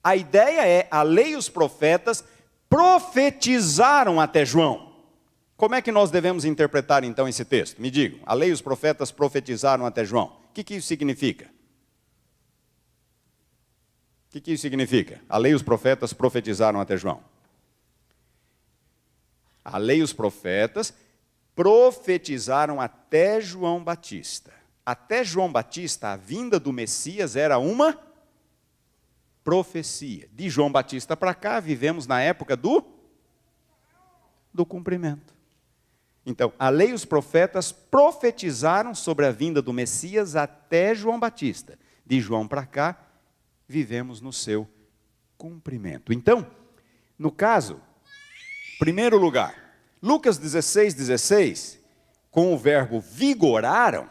A ideia é, a lei e os profetas profetizaram até João. Como é que nós devemos interpretar então esse texto? Me digam, a lei e os profetas profetizaram até João. O que isso significa? O que isso significa? A lei e os profetas profetizaram até João. A lei e os profetas profetizaram até João Batista. Até João Batista, a vinda do Messias era uma profecia. De João Batista para cá, vivemos na época do cumprimento. Então, a lei e os profetas profetizaram sobre a vinda do Messias até João Batista. De João para cá, vivemos no seu cumprimento. Então, no caso, primeiro lugar, Lucas 16:16, com o verbo vigoraram,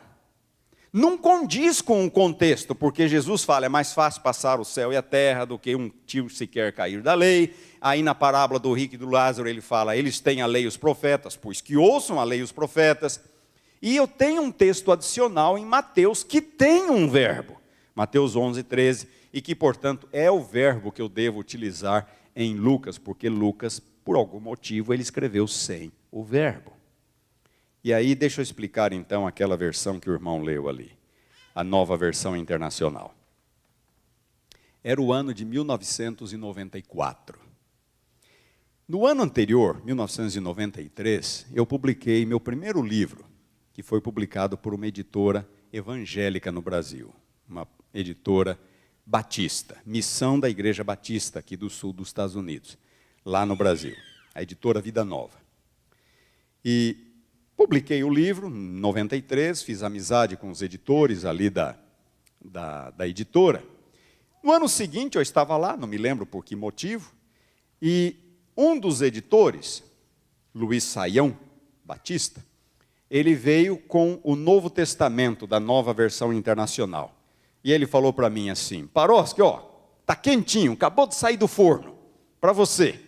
não condiz com o contexto, porque Jesus fala, é mais fácil passar o céu e a terra do que um tio sequer cair da lei. Aí na parábola do rico e do Lázaro ele fala, eles têm a lei e os profetas, pois que ouçam a lei e os profetas. E eu tenho um texto adicional em Mateus que tem um verbo, Mateus 11:13, e que portanto é o verbo que eu devo utilizar em Lucas, porque Lucas, por algum motivo, ele escreveu sem o verbo. E aí, deixa eu explicar então aquela versão que o irmão leu ali, a Nova Versão Internacional. Era o ano de 1994. No ano anterior, 1993, eu publiquei meu primeiro livro, que foi publicado por uma editora evangélica no Brasil, uma editora batista, Missão da Igreja Batista, aqui do sul dos Estados Unidos, lá no Brasil, a editora Vida Nova. E publiquei o livro em 93, fiz amizade com os editores ali da editora. No ano seguinte eu estava lá, não me lembro por que motivo, e um dos editores, Luiz Saião Batista, ele veio com o Novo Testamento da Nova Versão Internacional. E ele falou para mim assim, Paroski, está quentinho, acabou de sair do forno, para você.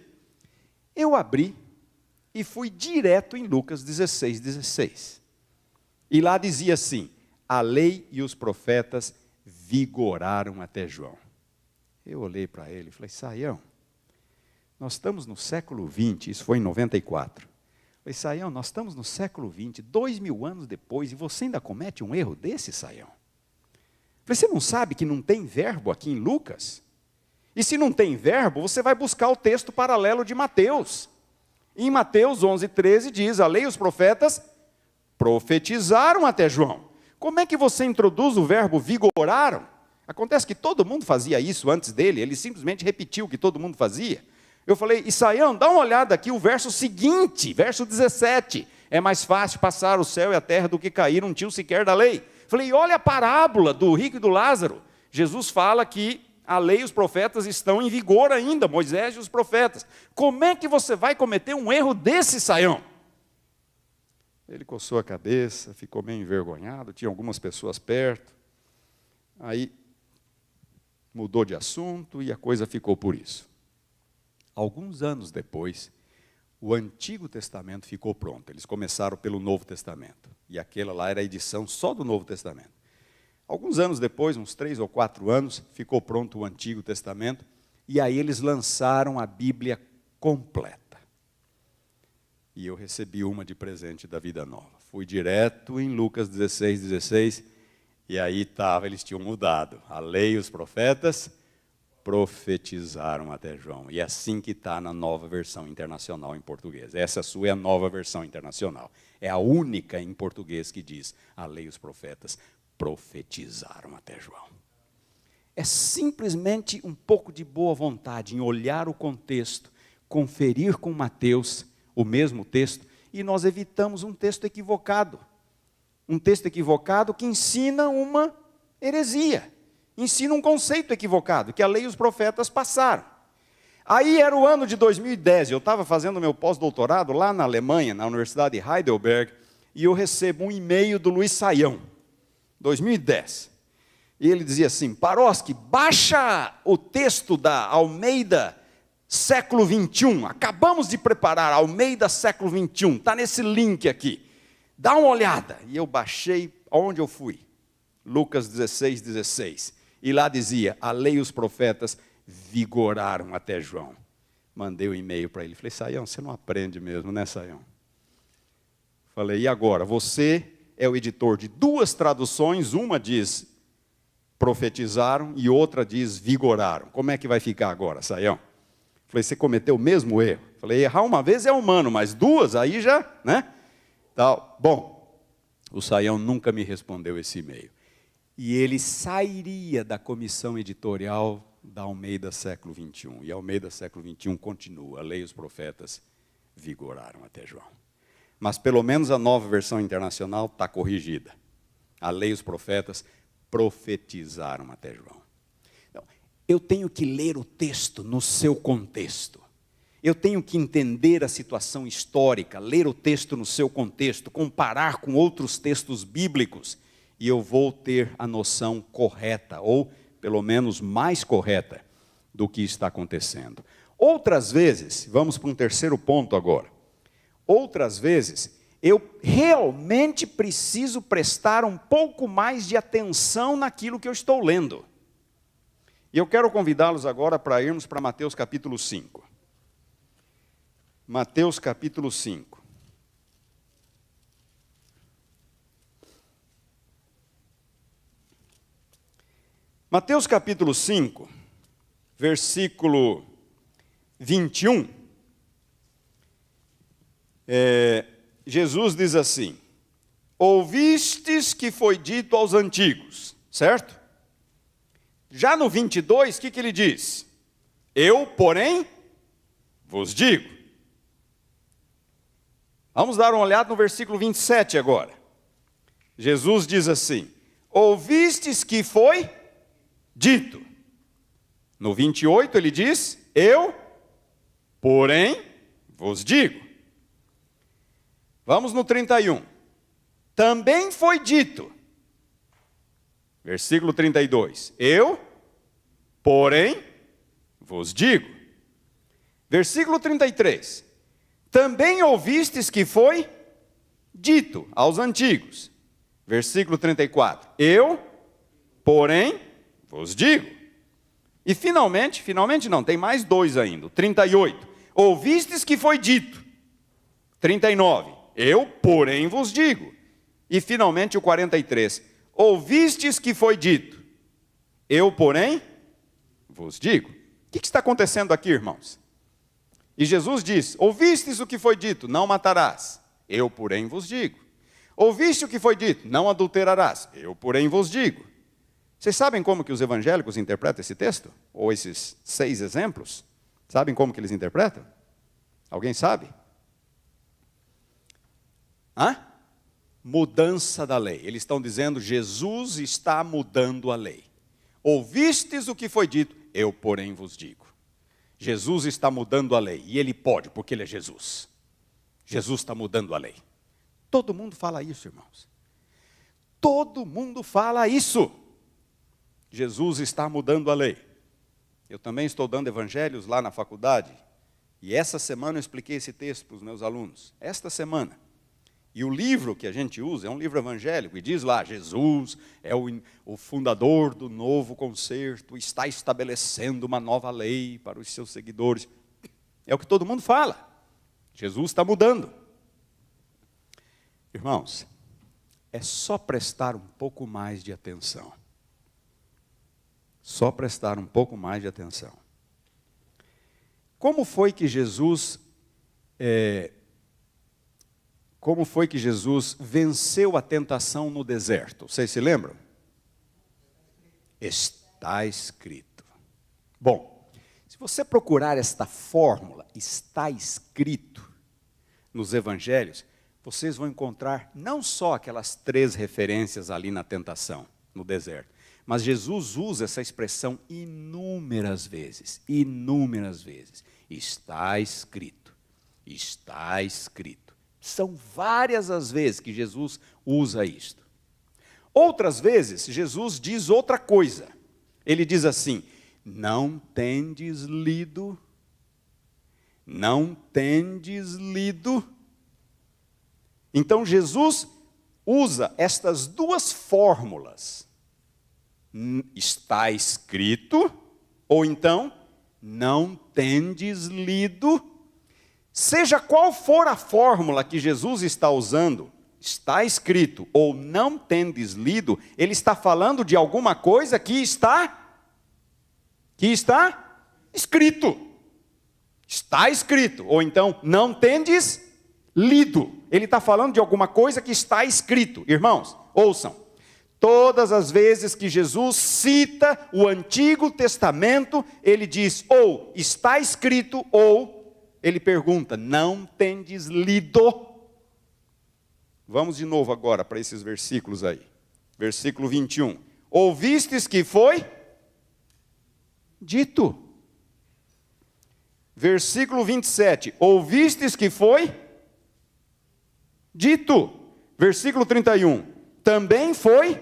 Eu abri e fui direto em Lucas 16, 16. E lá dizia assim: a lei e os profetas vigoraram até João. Eu olhei para ele e falei: Saião, nós estamos no século 20, isso foi em 94. Falei: Saião, nós estamos no século 20, 2000 anos depois, e você ainda comete um erro desse, Saião? Falei: você não sabe que não tem verbo aqui em Lucas? E se não tem verbo, você vai buscar o texto paralelo de Mateus. Em Mateus 11, 13 diz: a lei e os profetas profetizaram até João. Como é que você introduz o verbo vigoraram? Acontece que todo mundo fazia isso antes dele, ele simplesmente repetiu o que todo mundo fazia. Eu falei: Isaião, dá uma olhada aqui, o verso seguinte, verso 17. É mais fácil passar o céu e a terra do que cair um tio sequer da lei. Falei: olha a parábola do rico e do Lázaro. Jesus fala que a lei e os profetas estão em vigor ainda, Moisés e os profetas. Como é que você vai cometer um erro desse, Isaião? Ele coçou a cabeça, ficou meio envergonhado, tinha algumas pessoas perto. Aí mudou de assunto e a coisa ficou por isso. Alguns anos depois, o Antigo Testamento ficou pronto. Eles começaram pelo Novo Testamento. E aquela lá era a edição só do Novo Testamento. Alguns anos depois, uns 3 ou 4 anos, ficou pronto o Antigo Testamento. E aí eles lançaram a Bíblia completa. E eu recebi uma de presente da Vida Nova. Fui direto em Lucas 16, 16. E aí estava, eles tinham mudado. A lei e os profetas profetizaram até João. E é assim que está na nova versão internacional em português. Essa sua é a nova versão internacional. É a única em português que diz: a lei e os profetas profetizaram até João. É simplesmente um pouco de boa vontade em olhar o contexto, conferir com Mateus o mesmo texto, e nós evitamos um texto equivocado. Um texto equivocado que ensina uma heresia. Ensina um conceito equivocado, que a lei e os profetas passaram. Aí era o ano de 2010, eu estava fazendo meu pós-doutorado lá na Alemanha, na Universidade de Heidelberg, e eu recebo um e-mail do Luiz Saião, 2010. E ele dizia assim: Paroski, baixa o texto da Almeida século 21, acabamos de preparar Almeida século 21, está nesse link aqui, dá uma olhada. E eu baixei, aonde eu fui? Lucas 16, 16, e lá dizia: a lei e os profetas vigoraram até João. Mandei um e-mail para ele, falei: Saião, você não aprende mesmo, né, Saião? Falei: e agora? Você é o editor de 2 traduções, uma diz profetizaram e outra diz vigoraram. Como é que vai ficar agora, Saião? Falei: você cometeu o mesmo erro. Falei: errar uma vez é humano, mas 2 aí já, né? Tal. Bom, o Saião nunca me respondeu esse e-mail. E ele sairia da comissão editorial da Almeida século 21. E a Almeida século 21 continua: a lei e os profetas vigoraram até João. Mas pelo menos a nova versão internacional está corrigida. A lei e os profetas profetizaram até João. Então, eu tenho que ler o texto no seu contexto. Eu tenho que entender a situação histórica, ler o texto no seu contexto, comparar com outros textos bíblicos, e eu vou ter a noção correta, ou pelo menos mais correta, do que está acontecendo. Outras vezes, vamos para um terceiro ponto agora. Outras vezes, eu realmente preciso prestar um pouco mais de atenção naquilo que eu estou lendo. E eu quero convidá-los agora para irmos para Mateus capítulo 5. Mateus capítulo 5. Mateus capítulo 5, versículo 21. Jesus diz assim: ouvistes que foi dito aos antigos, certo? Já no 22, o que ele diz? Eu, porém, vos digo. Vamos dar uma olhada no versículo 27 agora. Jesus diz assim: ouvistes que foi dito. No 28 ele diz: eu, porém, vos digo. Vamos no 31. Também foi dito. Versículo 32. Eu, porém, vos digo. Versículo 33. também ouvistes que foi dito aos antigos. Versículo 34. Eu, porém, vos digo. E finalmente não, tem mais 2 ainda. 38. Ouvistes que foi dito. 39. Eu, porém, vos digo. E finalmente o 43. Ouvistes que foi dito. Eu, porém, vos digo. O que está acontecendo aqui, irmãos? E Jesus diz, ouvistes o que foi dito, não matarás. Eu, porém, vos digo. Ouviste o que foi dito, não adulterarás. Eu, porém, vos digo. Vocês sabem como que os evangélicos interpretam esse texto? Ou esses 6 exemplos? Sabem como que eles interpretam? Alguém sabe? Mudança da lei. Eles estão dizendo, Jesus está mudando a lei. Ouvistes o que foi dito, eu, porém, vos digo. Jesus está mudando a lei, e Ele pode, porque Ele é Jesus. Jesus está mudando a lei. Todo mundo fala isso, irmãos. Todo mundo fala isso. Jesus está mudando a lei. Eu também estou dando evangelhos lá na faculdade, e essa semana eu expliquei esse texto para os meus alunos. Esta semana. E o livro que a gente usa é um livro evangélico, e diz lá, Jesus é o fundador do novo concerto, está estabelecendo uma nova lei para os seus seguidores. É o que todo mundo fala. Jesus está mudando. Irmãos, é só prestar um pouco mais de atenção. Só prestar um pouco mais de atenção. Como foi que Jesus venceu a tentação no deserto? Vocês se lembram? Está escrito. Bom, se você procurar esta fórmula, está escrito, nos evangelhos, vocês vão encontrar não só aquelas 3 referências ali na tentação, no deserto, mas Jesus usa essa expressão inúmeras vezes. Inúmeras vezes. Está escrito. Está escrito. São várias as vezes que Jesus usa isto. Outras vezes, Jesus diz outra coisa. Ele diz assim, não tendes lido, não tendes lido. Então, Jesus usa estas 2 fórmulas. Está escrito, ou então, não tendes lido. Seja qual for a fórmula que Jesus está usando, está escrito ou não tendes lido, ele está falando de alguma coisa que está escrito. Está escrito, ou então, não tendes lido. Ele está falando de alguma coisa que está escrito. Irmãos, ouçam. Todas as vezes que Jesus cita o Antigo Testamento, ele diz ou está escrito, ou ele pergunta, não tendes lido? Vamos de novo agora para esses versículos aí. Versículo 21. Ouvistes que foi dito. Versículo 27. Ouvistes que foi dito. Versículo 31. Também foi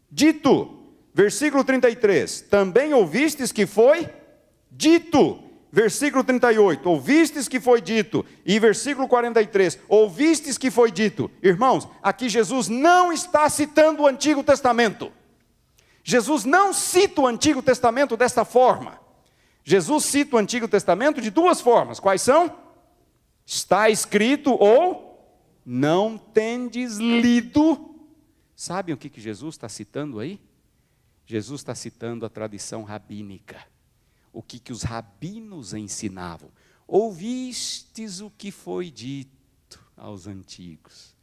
dito. Versículo 33. Também ouvistes que foi dito. Versículo 38. Ouvistes que foi dito. E versículo 43. Ouvistes que foi dito. Irmãos, aqui Jesus não está citando o Antigo Testamento. Jesus não cita o Antigo Testamento desta forma. Jesus cita o Antigo Testamento de 2 formas. Quais são? Está escrito ou não tendes lido. Sabem o que Jesus está citando aí? Jesus está citando a tradição rabínica. O que os rabinos ensinavam. Ouvistes o que foi dito aos antigos.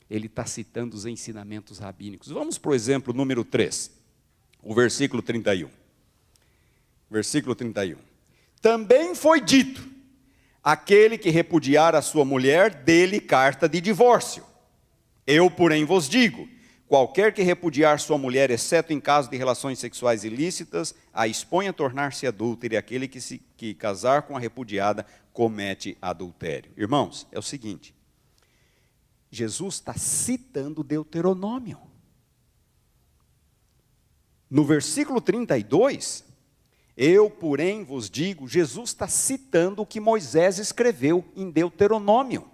Ele está citando os ensinamentos rabínicos. Vamos para o exemplo número 3. O versículo 31. Versículo 31. Também foi dito, aquele que repudiar a sua mulher, dê-lhe carta de divórcio. Eu, porém, vos digo, qualquer que repudiar sua mulher, exceto em caso de relações sexuais ilícitas, a expõe a tornar-se adúltero, e aquele que casar com a repudiada, comete adultério. Irmãos, é o seguinte, Jesus está citando Deuteronômio. No versículo 32, Eu, porém, vos digo, Jesus está citando o que Moisés escreveu em Deuteronômio.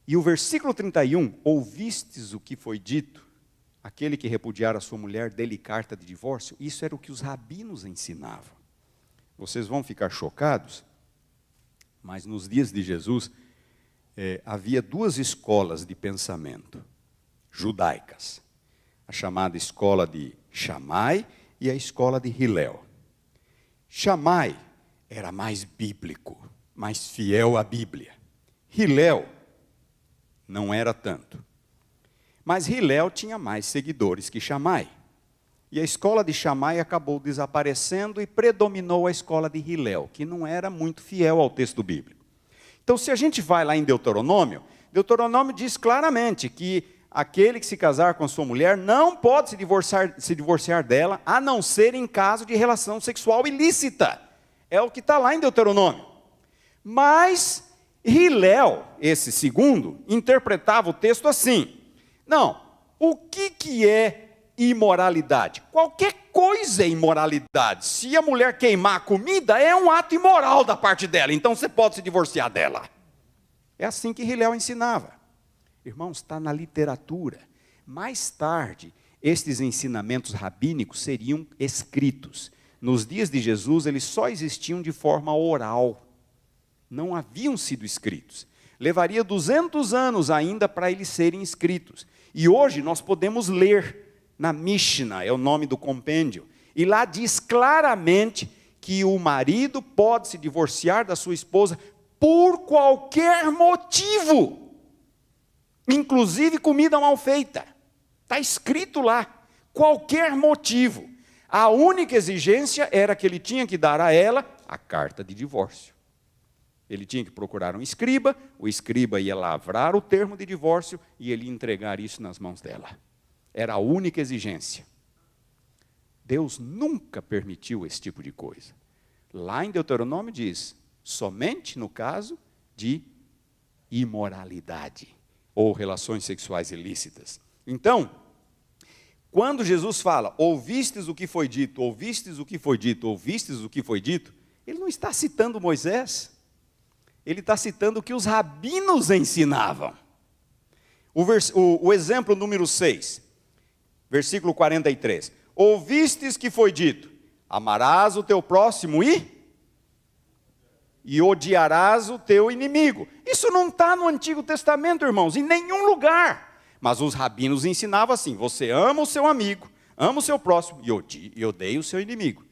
E o versículo 31, ouvistes o que foi dito, aquele que repudiar a sua mulher, dê-lhe carta de divórcio, isso era o que os rabinos ensinavam. Vocês vão ficar chocados, mas nos dias de Jesus, havia duas escolas de pensamento judaicas. A chamada escola de Shammai e a escola de Hillel. Shammai era mais bíblico, mais fiel à Bíblia. Hillel não era tanto. Mas Hillel tinha mais seguidores que Shammai. E a escola de Shammai acabou desaparecendo e predominou a escola de Hillel, que não era muito fiel ao texto bíblico. Então, se a gente vai lá em Deuteronômio, Deuteronômio diz claramente que aquele que se casar com sua mulher não pode se divorciar dela, a não ser em caso de relação sexual ilícita. É o que está lá em Deuteronômio. Mas Hillel, esse segundo, interpretava o texto assim: não, o que é imoralidade? Qualquer coisa é imoralidade. Se a mulher queimar a comida, é um ato imoral da parte dela, então você pode se divorciar dela. É assim que Hillel ensinava. Irmãos, está na literatura. Mais tarde, estes ensinamentos rabínicos seriam escritos. Nos dias de Jesus, eles só existiam de forma oral. Não haviam sido escritos. Levaria 200 anos ainda para eles serem escritos. E hoje nós podemos ler na Mishnah, é o nome do compêndio, e lá diz claramente que o marido pode se divorciar da sua esposa por qualquer motivo, inclusive comida mal feita. Está escrito lá, qualquer motivo. A única exigência era que ele tinha que dar a ela a carta de divórcio. Ele tinha que procurar um escriba, o escriba ia lavrar o termo de divórcio e ele ia entregar isso nas mãos dela. Era a única exigência. Deus nunca permitiu esse tipo de coisa. Lá em Deuteronômio diz, somente no caso de imoralidade ou relações sexuais ilícitas. Então, quando Jesus fala, ouvistes o que foi dito, ouvistes o que foi dito, ouvistes o que foi dito, ele não está citando Moisés. Ele está citando o que os rabinos ensinavam. O exemplo número 6, versículo 43. Ouvistes que foi dito, amarás o teu próximo e odiarás o teu inimigo. Isso não está no Antigo Testamento, irmãos, em nenhum lugar. Mas os rabinos ensinavam assim, você ama o seu amigo, ama o seu próximo e odeia o seu inimigo.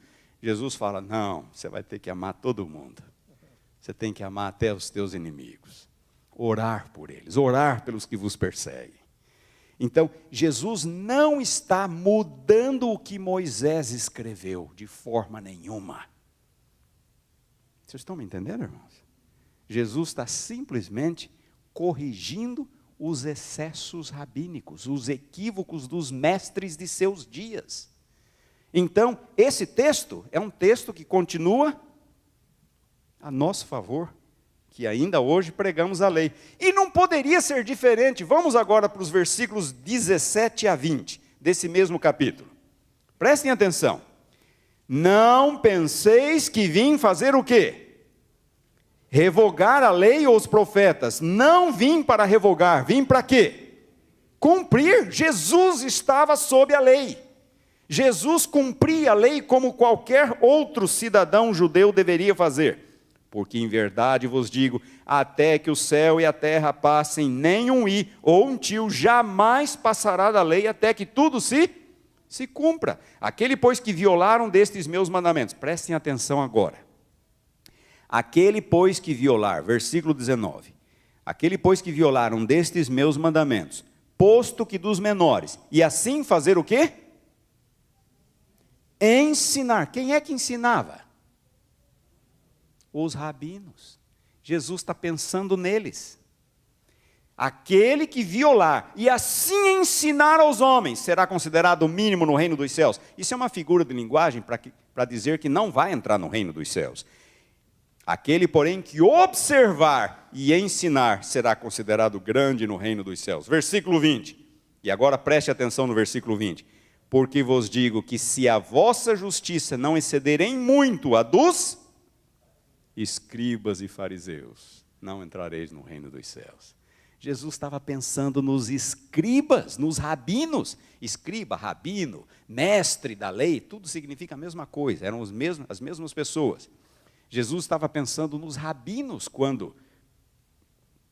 Jesus fala, não, você vai ter que amar todo mundo. Você tem que amar até os teus inimigos. Orar por eles, orar pelos que vos perseguem. Então, Jesus não está mudando o que Moisés escreveu, de forma nenhuma. Vocês estão me entendendo, irmãos? Jesus está simplesmente corrigindo os excessos rabínicos, os equívocos dos mestres de seus dias. Então, esse texto é um texto que continua a nosso favor, que ainda hoje pregamos a lei. E não poderia ser diferente. Vamos agora para os versículos 17 a 20, desse mesmo capítulo. Prestem atenção. Não penseis que vim fazer o quê? Revogar a lei ou os profetas. Não vim para revogar, vim para quê? Cumprir. Jesus estava sob a lei. Jesus cumpria a lei como qualquer outro cidadão judeu deveria fazer. Porque em verdade vos digo, até que o céu e a terra passem, nem um i ou um tio jamais passará da lei, até que tudo se cumpra. Aquele, pois, que violaram destes meus mandamentos, prestem atenção agora. Aquele, pois, que violar, versículo 19. Aquele, pois, que violaram destes meus mandamentos, posto que dos menores, e assim fazer o quê? Ensinar. Quem é que ensinava? Os rabinos. Jesus está pensando neles. Aquele que violar e assim ensinar aos homens será considerado o mínimo no reino dos céus. Isso é uma figura de linguagem para dizer que não vai entrar no reino dos céus. Aquele, porém, que observar e ensinar será considerado grande no reino dos céus. Versículo 20. E agora preste atenção no versículo 20. porque vos digo que se a vossa justiça não exceder em muito a dos escribas e fariseus, não entrareis no reino dos céus. Jesus estava pensando nos escribas, nos rabinos. Escriba, rabino, mestre da lei, tudo significa a mesma coisa, eram as mesmas pessoas. Jesus estava pensando nos rabinos quando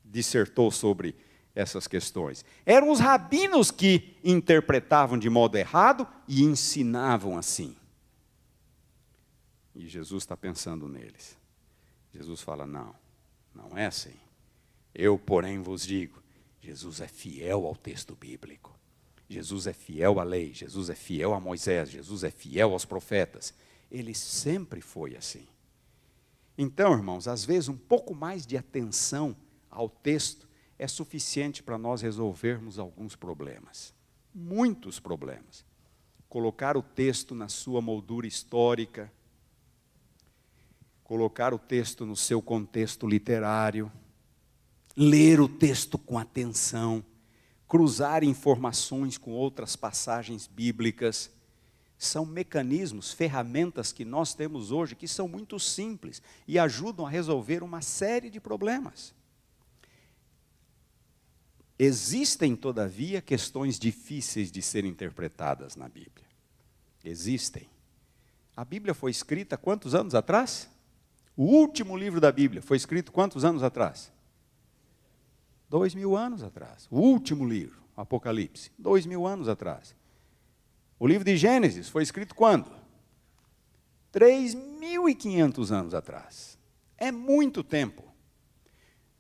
dissertou sobre essas questões. Eram os rabinos que interpretavam de modo errado e ensinavam assim. E Jesus está pensando neles. Jesus fala, não é assim. Eu, porém, vos digo, Jesus é fiel ao texto bíblico. Jesus é fiel à lei, Jesus é fiel a Moisés, Jesus é fiel aos profetas. Ele sempre foi assim. Então, irmãos, às vezes um pouco mais de atenção ao texto é suficiente para nós resolvermos alguns problemas. Muitos problemas. Colocar o texto na sua moldura histórica, colocar o texto no seu contexto literário, ler o texto com atenção, cruzar informações com outras passagens bíblicas, são mecanismos, ferramentas que nós temos hoje que são muito simples e ajudam a resolver uma série de problemas. Existem, todavia, questões difíceis de serem interpretadas na Bíblia. Existem. A Bíblia foi escrita quantos anos atrás? O último livro da Bíblia foi escrito quantos anos atrás? 2000 anos atrás. O último livro, Apocalipse, 2000 anos atrás. O livro de Gênesis foi escrito quando? 3.500 anos atrás. É muito tempo.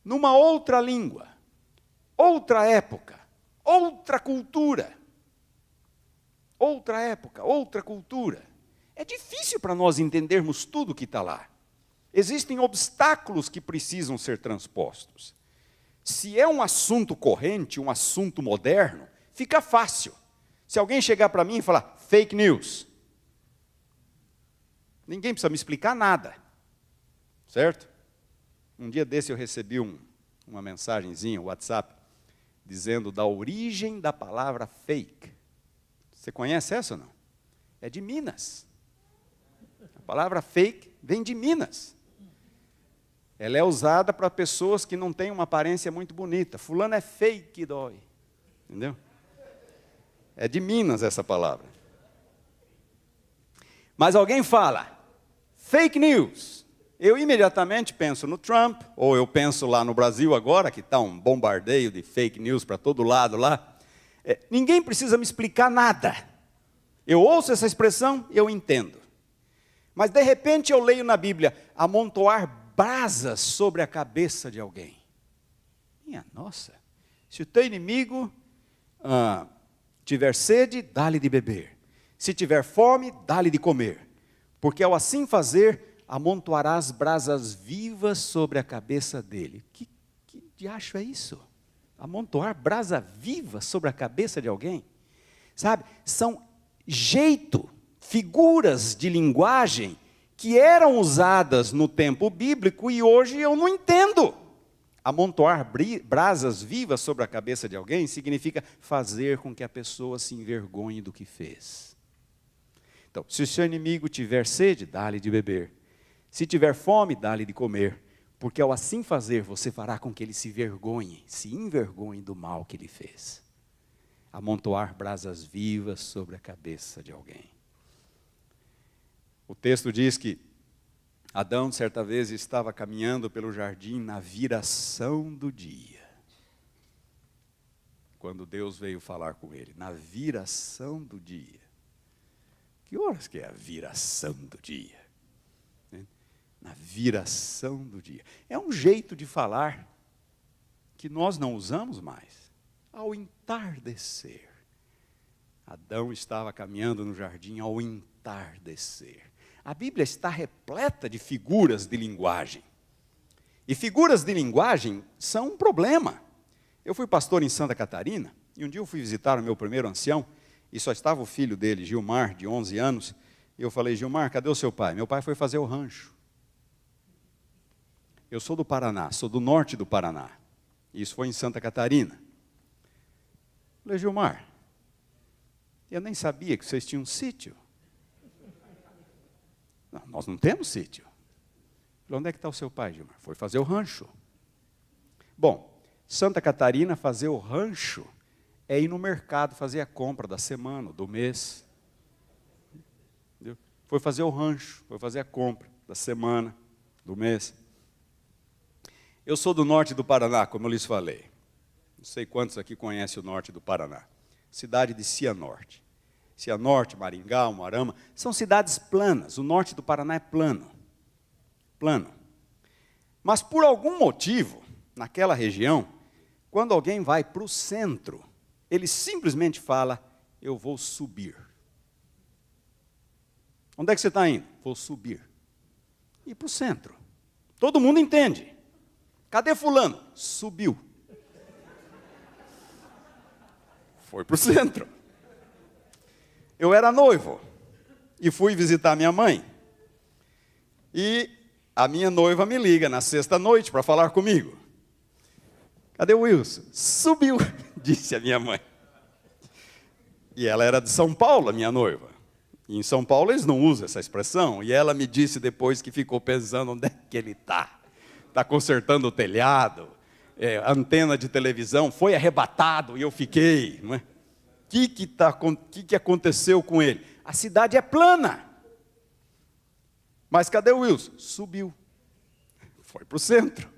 Numa outra língua, outra época, outra cultura. Outra época, outra cultura. É difícil para nós entendermos tudo que está lá. Existem obstáculos que precisam ser transpostos. Se é um assunto corrente, um assunto moderno, fica fácil. Se alguém chegar para mim e falar, fake news, ninguém precisa me explicar nada, certo? Um dia desse eu recebi uma mensagenzinha, um WhatsApp, dizendo da origem da palavra fake. Você conhece essa ou não? É de Minas. A palavra fake vem de Minas. Ela é usada para pessoas que não têm uma aparência muito bonita. Fulano é fake, dói. Entendeu? É de Minas essa palavra. Mas alguém fala, fake news. Eu imediatamente penso no Trump, ou eu penso lá no Brasil agora, que está um bombardeio de fake news para todo lado lá. Ninguém precisa me explicar nada. Eu ouço essa expressão, eu entendo. Mas de repente eu leio na Bíblia, amontoar brasas sobre a cabeça de alguém. Minha nossa, se o teu inimigo tiver sede, dá-lhe de beber. Se tiver fome, dá-lhe de comer. Porque ao assim fazer, amontoarás brasas vivas sobre a cabeça dele. Que diacho é isso? Amontoar brasa viva sobre a cabeça de alguém? Sabe, são figuras de linguagem que eram usadas no tempo bíblico e hoje eu não entendo. Amontoar brasas vivas sobre a cabeça de alguém significa fazer com que a pessoa se envergonhe do que fez. Então, se o seu inimigo tiver sede, dá-lhe de beber. Se tiver fome, dá-lhe de comer. Porque ao assim fazer, você fará com que ele se envergonhe do mal que ele fez. Amontoar brasas vivas sobre a cabeça de alguém. O texto diz que Adão, certa vez, estava caminhando pelo jardim na viração do dia. Quando Deus veio falar com ele, na viração do dia. Que horas que é a viração do dia? Na viração do dia. É um jeito de falar que nós não usamos mais. Ao entardecer. Adão estava caminhando no jardim ao entardecer. A Bíblia está repleta de figuras de linguagem. E figuras de linguagem são um problema. Eu fui pastor em Santa Catarina, e um dia eu fui visitar o meu primeiro ancião, e só estava o filho dele, Gilmar, de 11 anos, e eu falei, Gilmar, cadê o seu pai? Meu pai foi fazer o rancho. Eu sou do Paraná, sou do norte do Paraná. Isso foi em Santa Catarina. Eu falei, Gilmar, Eu nem sabia que vocês tinham um sítio. Não, nós não temos sítio. Onde é que está o seu pai, Gilmar? Foi fazer o rancho. Bom, Santa Catarina, fazer o rancho é ir no mercado fazer a compra da semana, do mês. Entendeu? Foi fazer o rancho, foi fazer a compra da semana, do mês. Eu sou do norte do Paraná, como eu lhes falei. Não sei quantos aqui conhecem o norte do Paraná. Cidade de Cianorte. Cianorte, Maringá, Umuarama, são cidades planas. O norte do Paraná é plano. Plano. Mas por algum motivo, naquela região, quando alguém vai para o centro, ele simplesmente fala, eu vou subir. Onde é que você está indo? Vou subir. E para o centro. Todo mundo entende. Cadê fulano? Subiu. Foi para o centro. Eu era noivo e fui visitar minha mãe. E a minha noiva me liga na sexta-noite para falar comigo. Cadê o Wilson? Subiu, disse a minha mãe. E ela era de São Paulo, a minha noiva. E em São Paulo eles não usam essa expressão. E ela me disse depois que ficou pensando onde é que ele está. Está consertando o telhado, antena de televisão, foi arrebatado e eu fiquei. Não é? Que aconteceu com ele? A cidade é plana. Mas cadê o Wilson? Subiu. Foi para o centro.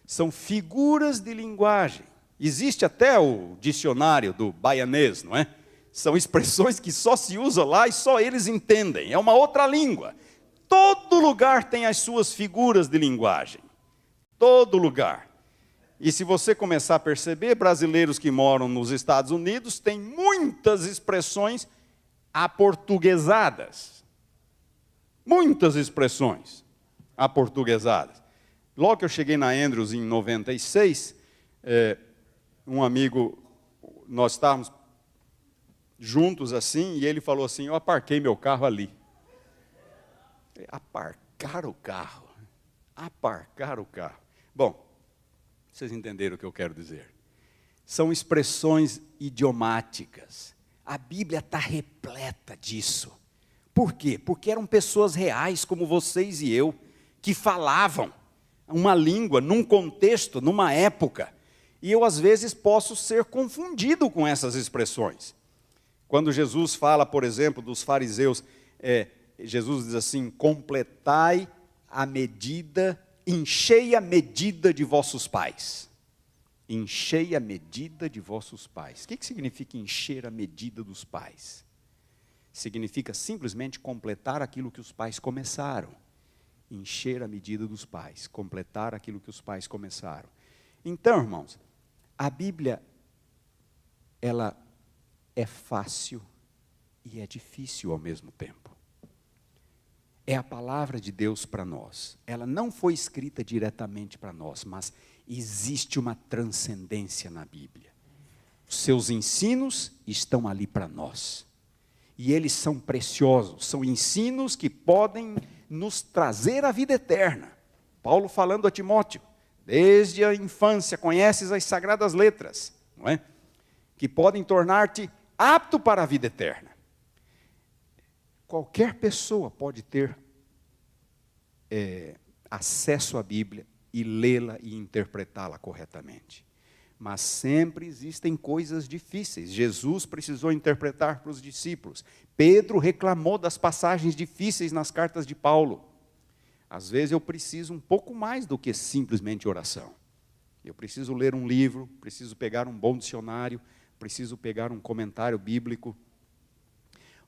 São figuras de linguagem. Existe até o dicionário do baianês, não é? São expressões que só se usam lá e só eles entendem. É uma outra língua. Todo lugar tem as suas figuras de linguagem. Todo lugar. E se você começar a perceber, brasileiros que moram nos Estados Unidos têm muitas expressões aportuguesadas. Muitas expressões aportuguesadas. Logo que eu cheguei na Andrews em 96, um amigo, nós estávamos juntos assim, e ele falou assim, eu aparquei meu carro ali. Aparcar o carro. Aparcar o carro. Bom, vocês entenderam o que eu quero dizer. São expressões idiomáticas. A Bíblia está repleta disso. Por quê? Porque eram pessoas reais, como vocês e eu, que falavam uma língua, num contexto, numa época. E eu, às vezes, posso ser confundido com essas expressões. Quando Jesus fala, por exemplo, dos fariseus, Jesus diz assim, completai a medida, enchei a medida de vossos pais. Enchei a medida de vossos pais. O que significa encher a medida dos pais? Significa simplesmente completar aquilo que os pais começaram. Encher a medida dos pais, completar aquilo que os pais começaram. Então, irmãos, a Bíblia, ela é fácil e é difícil ao mesmo tempo. É a palavra de Deus para nós. Ela não foi escrita diretamente para nós, mas existe uma transcendência na Bíblia. Os seus ensinos estão ali para nós. E eles são preciosos, são ensinos que podem nos trazer a vida eterna. Paulo falando a Timóteo, desde a infância conheces as sagradas letras, não é? Que podem tornar-te apto para a vida eterna. Qualquer pessoa pode ter acesso à Bíblia e lê-la e interpretá-la corretamente. Mas sempre existem coisas difíceis. Jesus precisou interpretar para os discípulos. Pedro reclamou das passagens difíceis nas cartas de Paulo. Às vezes eu preciso um pouco mais do que simplesmente oração. Eu preciso ler um livro, preciso pegar um bom dicionário, preciso pegar um comentário bíblico,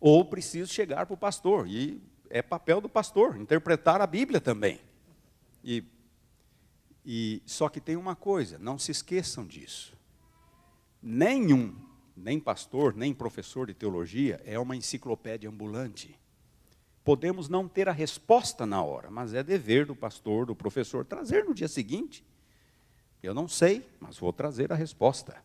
ou preciso chegar para o pastor, e é papel do pastor, interpretar a Bíblia também. Só que tem uma coisa, não se esqueçam disso. Nem pastor, nem professor de teologia é uma enciclopédia ambulante. Podemos não ter a resposta na hora, mas é dever do pastor, do professor, trazer no dia seguinte. Eu não sei, mas vou trazer a resposta.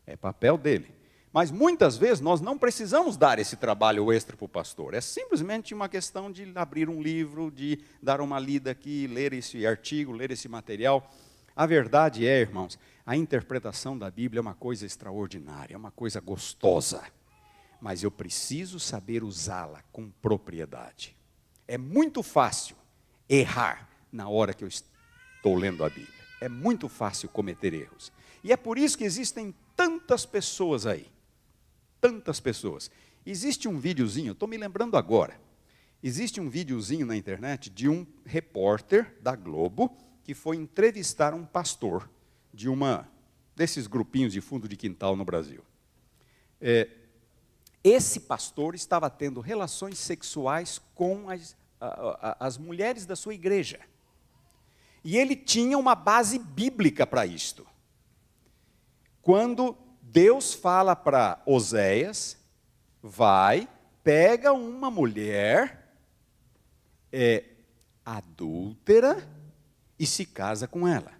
É papel dele. Mas muitas vezes nós não precisamos dar esse trabalho extra para o pastor. É simplesmente uma questão de abrir um livro, de dar uma lida aqui, ler esse artigo, ler esse material. A verdade é, irmãos, a interpretação da Bíblia é uma coisa extraordinária, é uma coisa gostosa. mas eu preciso saber usá-la com propriedade. É muito fácil errar na hora que eu estou lendo a Bíblia. É muito fácil cometer erros. E é por isso que existem tantas pessoas aí. Tantas pessoas. Existe um videozinho, estou me lembrando agora. Existe um videozinho na internet de um repórter da Globo que foi entrevistar um pastor de desses grupinhos de fundo de quintal no Brasil. Esse pastor estava tendo relações sexuais com as mulheres da sua igreja. E ele tinha uma base bíblica para isto. Quando Deus fala para Oséias, vai, pega uma mulher adúltera e se casa com ela.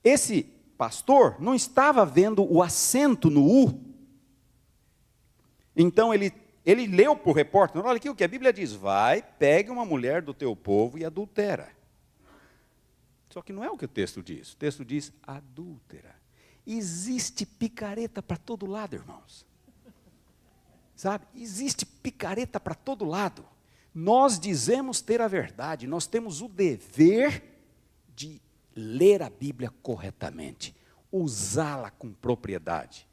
Esse pastor não estava vendo o acento no U. Então ele leu para o repórter, olha aqui o que a Bíblia diz, vai, pegue uma mulher do teu povo e adultera. Só que não é o que o texto diz. O texto diz adúltera. Existe picareta para todo lado, irmãos. Sabe? Existe picareta para todo lado. Nós dizemos ter a verdade, nós temos o dever de ler a Bíblia corretamente, usá-la com propriedade.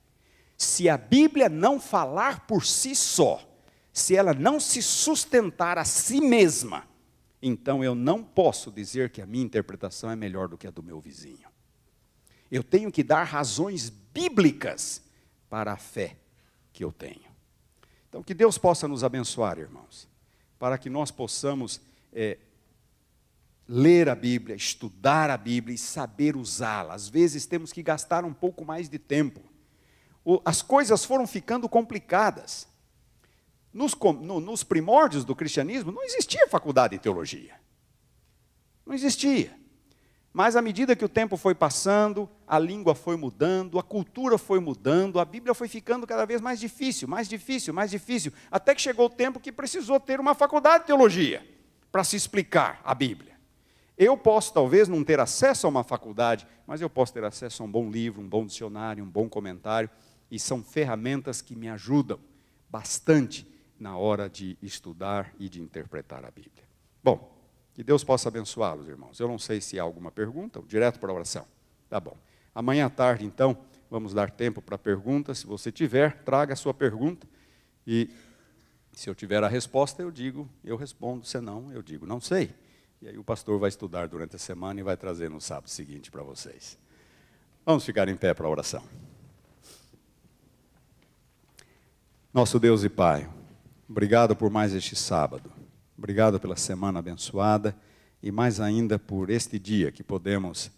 Se a Bíblia não falar por si só, se ela não se sustentar a si mesma, então eu não posso dizer que a minha interpretação é melhor do que a do meu vizinho. Eu tenho que dar razões bíblicas para a fé que eu tenho. Então, que Deus possa nos abençoar, irmãos, para que nós possamos ler a Bíblia, estudar a Bíblia e saber usá-la. Às vezes temos que gastar um pouco mais de tempo. As coisas foram ficando complicadas. Nos primórdios do cristianismo não existia faculdade de teologia. Não existia. Mas à medida que o tempo foi passando, a língua foi mudando, a cultura foi mudando, a Bíblia foi ficando cada vez mais difícil, mais difícil, mais difícil, até que chegou o tempo que precisou ter uma faculdade de teologia para se explicar a Bíblia. Eu posso talvez não ter acesso a uma faculdade, mas eu posso ter acesso a um bom livro, um bom dicionário, um bom comentário, e são ferramentas que me ajudam bastante na hora de estudar e de interpretar a Bíblia. Bom, que Deus possa abençoá-los, irmãos. Eu não sei se há alguma pergunta, direto para a oração. Tá bom. Amanhã à tarde, então, vamos dar tempo para perguntas. Se você tiver, traga a sua pergunta. E se eu tiver a resposta, eu respondo. Se não, eu digo, não sei. E aí o pastor vai estudar durante a semana e vai trazer no sábado seguinte para vocês. Vamos ficar em pé para a oração. Nosso Deus e Pai, obrigado por mais este sábado. Obrigado pela semana abençoada e mais ainda por este dia que podemos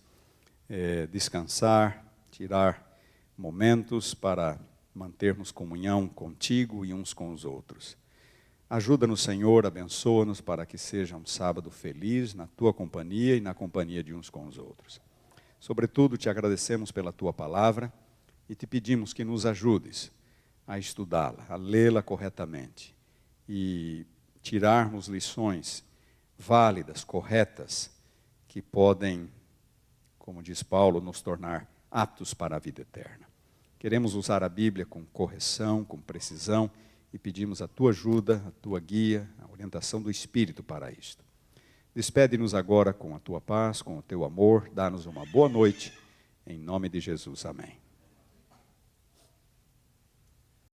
descansar, tirar momentos para mantermos comunhão contigo e uns com os outros. Ajuda-nos, Senhor, abençoa-nos para que seja um sábado feliz na Tua companhia e na companhia de uns com os outros. Sobretudo, te agradecemos pela Tua palavra e te pedimos que nos ajudes a estudá-la, a lê-la corretamente e tirarmos lições válidas, corretas, que podem, como diz Paulo, nos tornar aptos para a vida eterna. Queremos usar a Bíblia com correção, com precisão, e pedimos a Tua ajuda, a Tua guia, a orientação do Espírito para isto. Despede-nos agora com a Tua paz, com o Teu amor, dá-nos uma boa noite, em nome de Jesus, amém.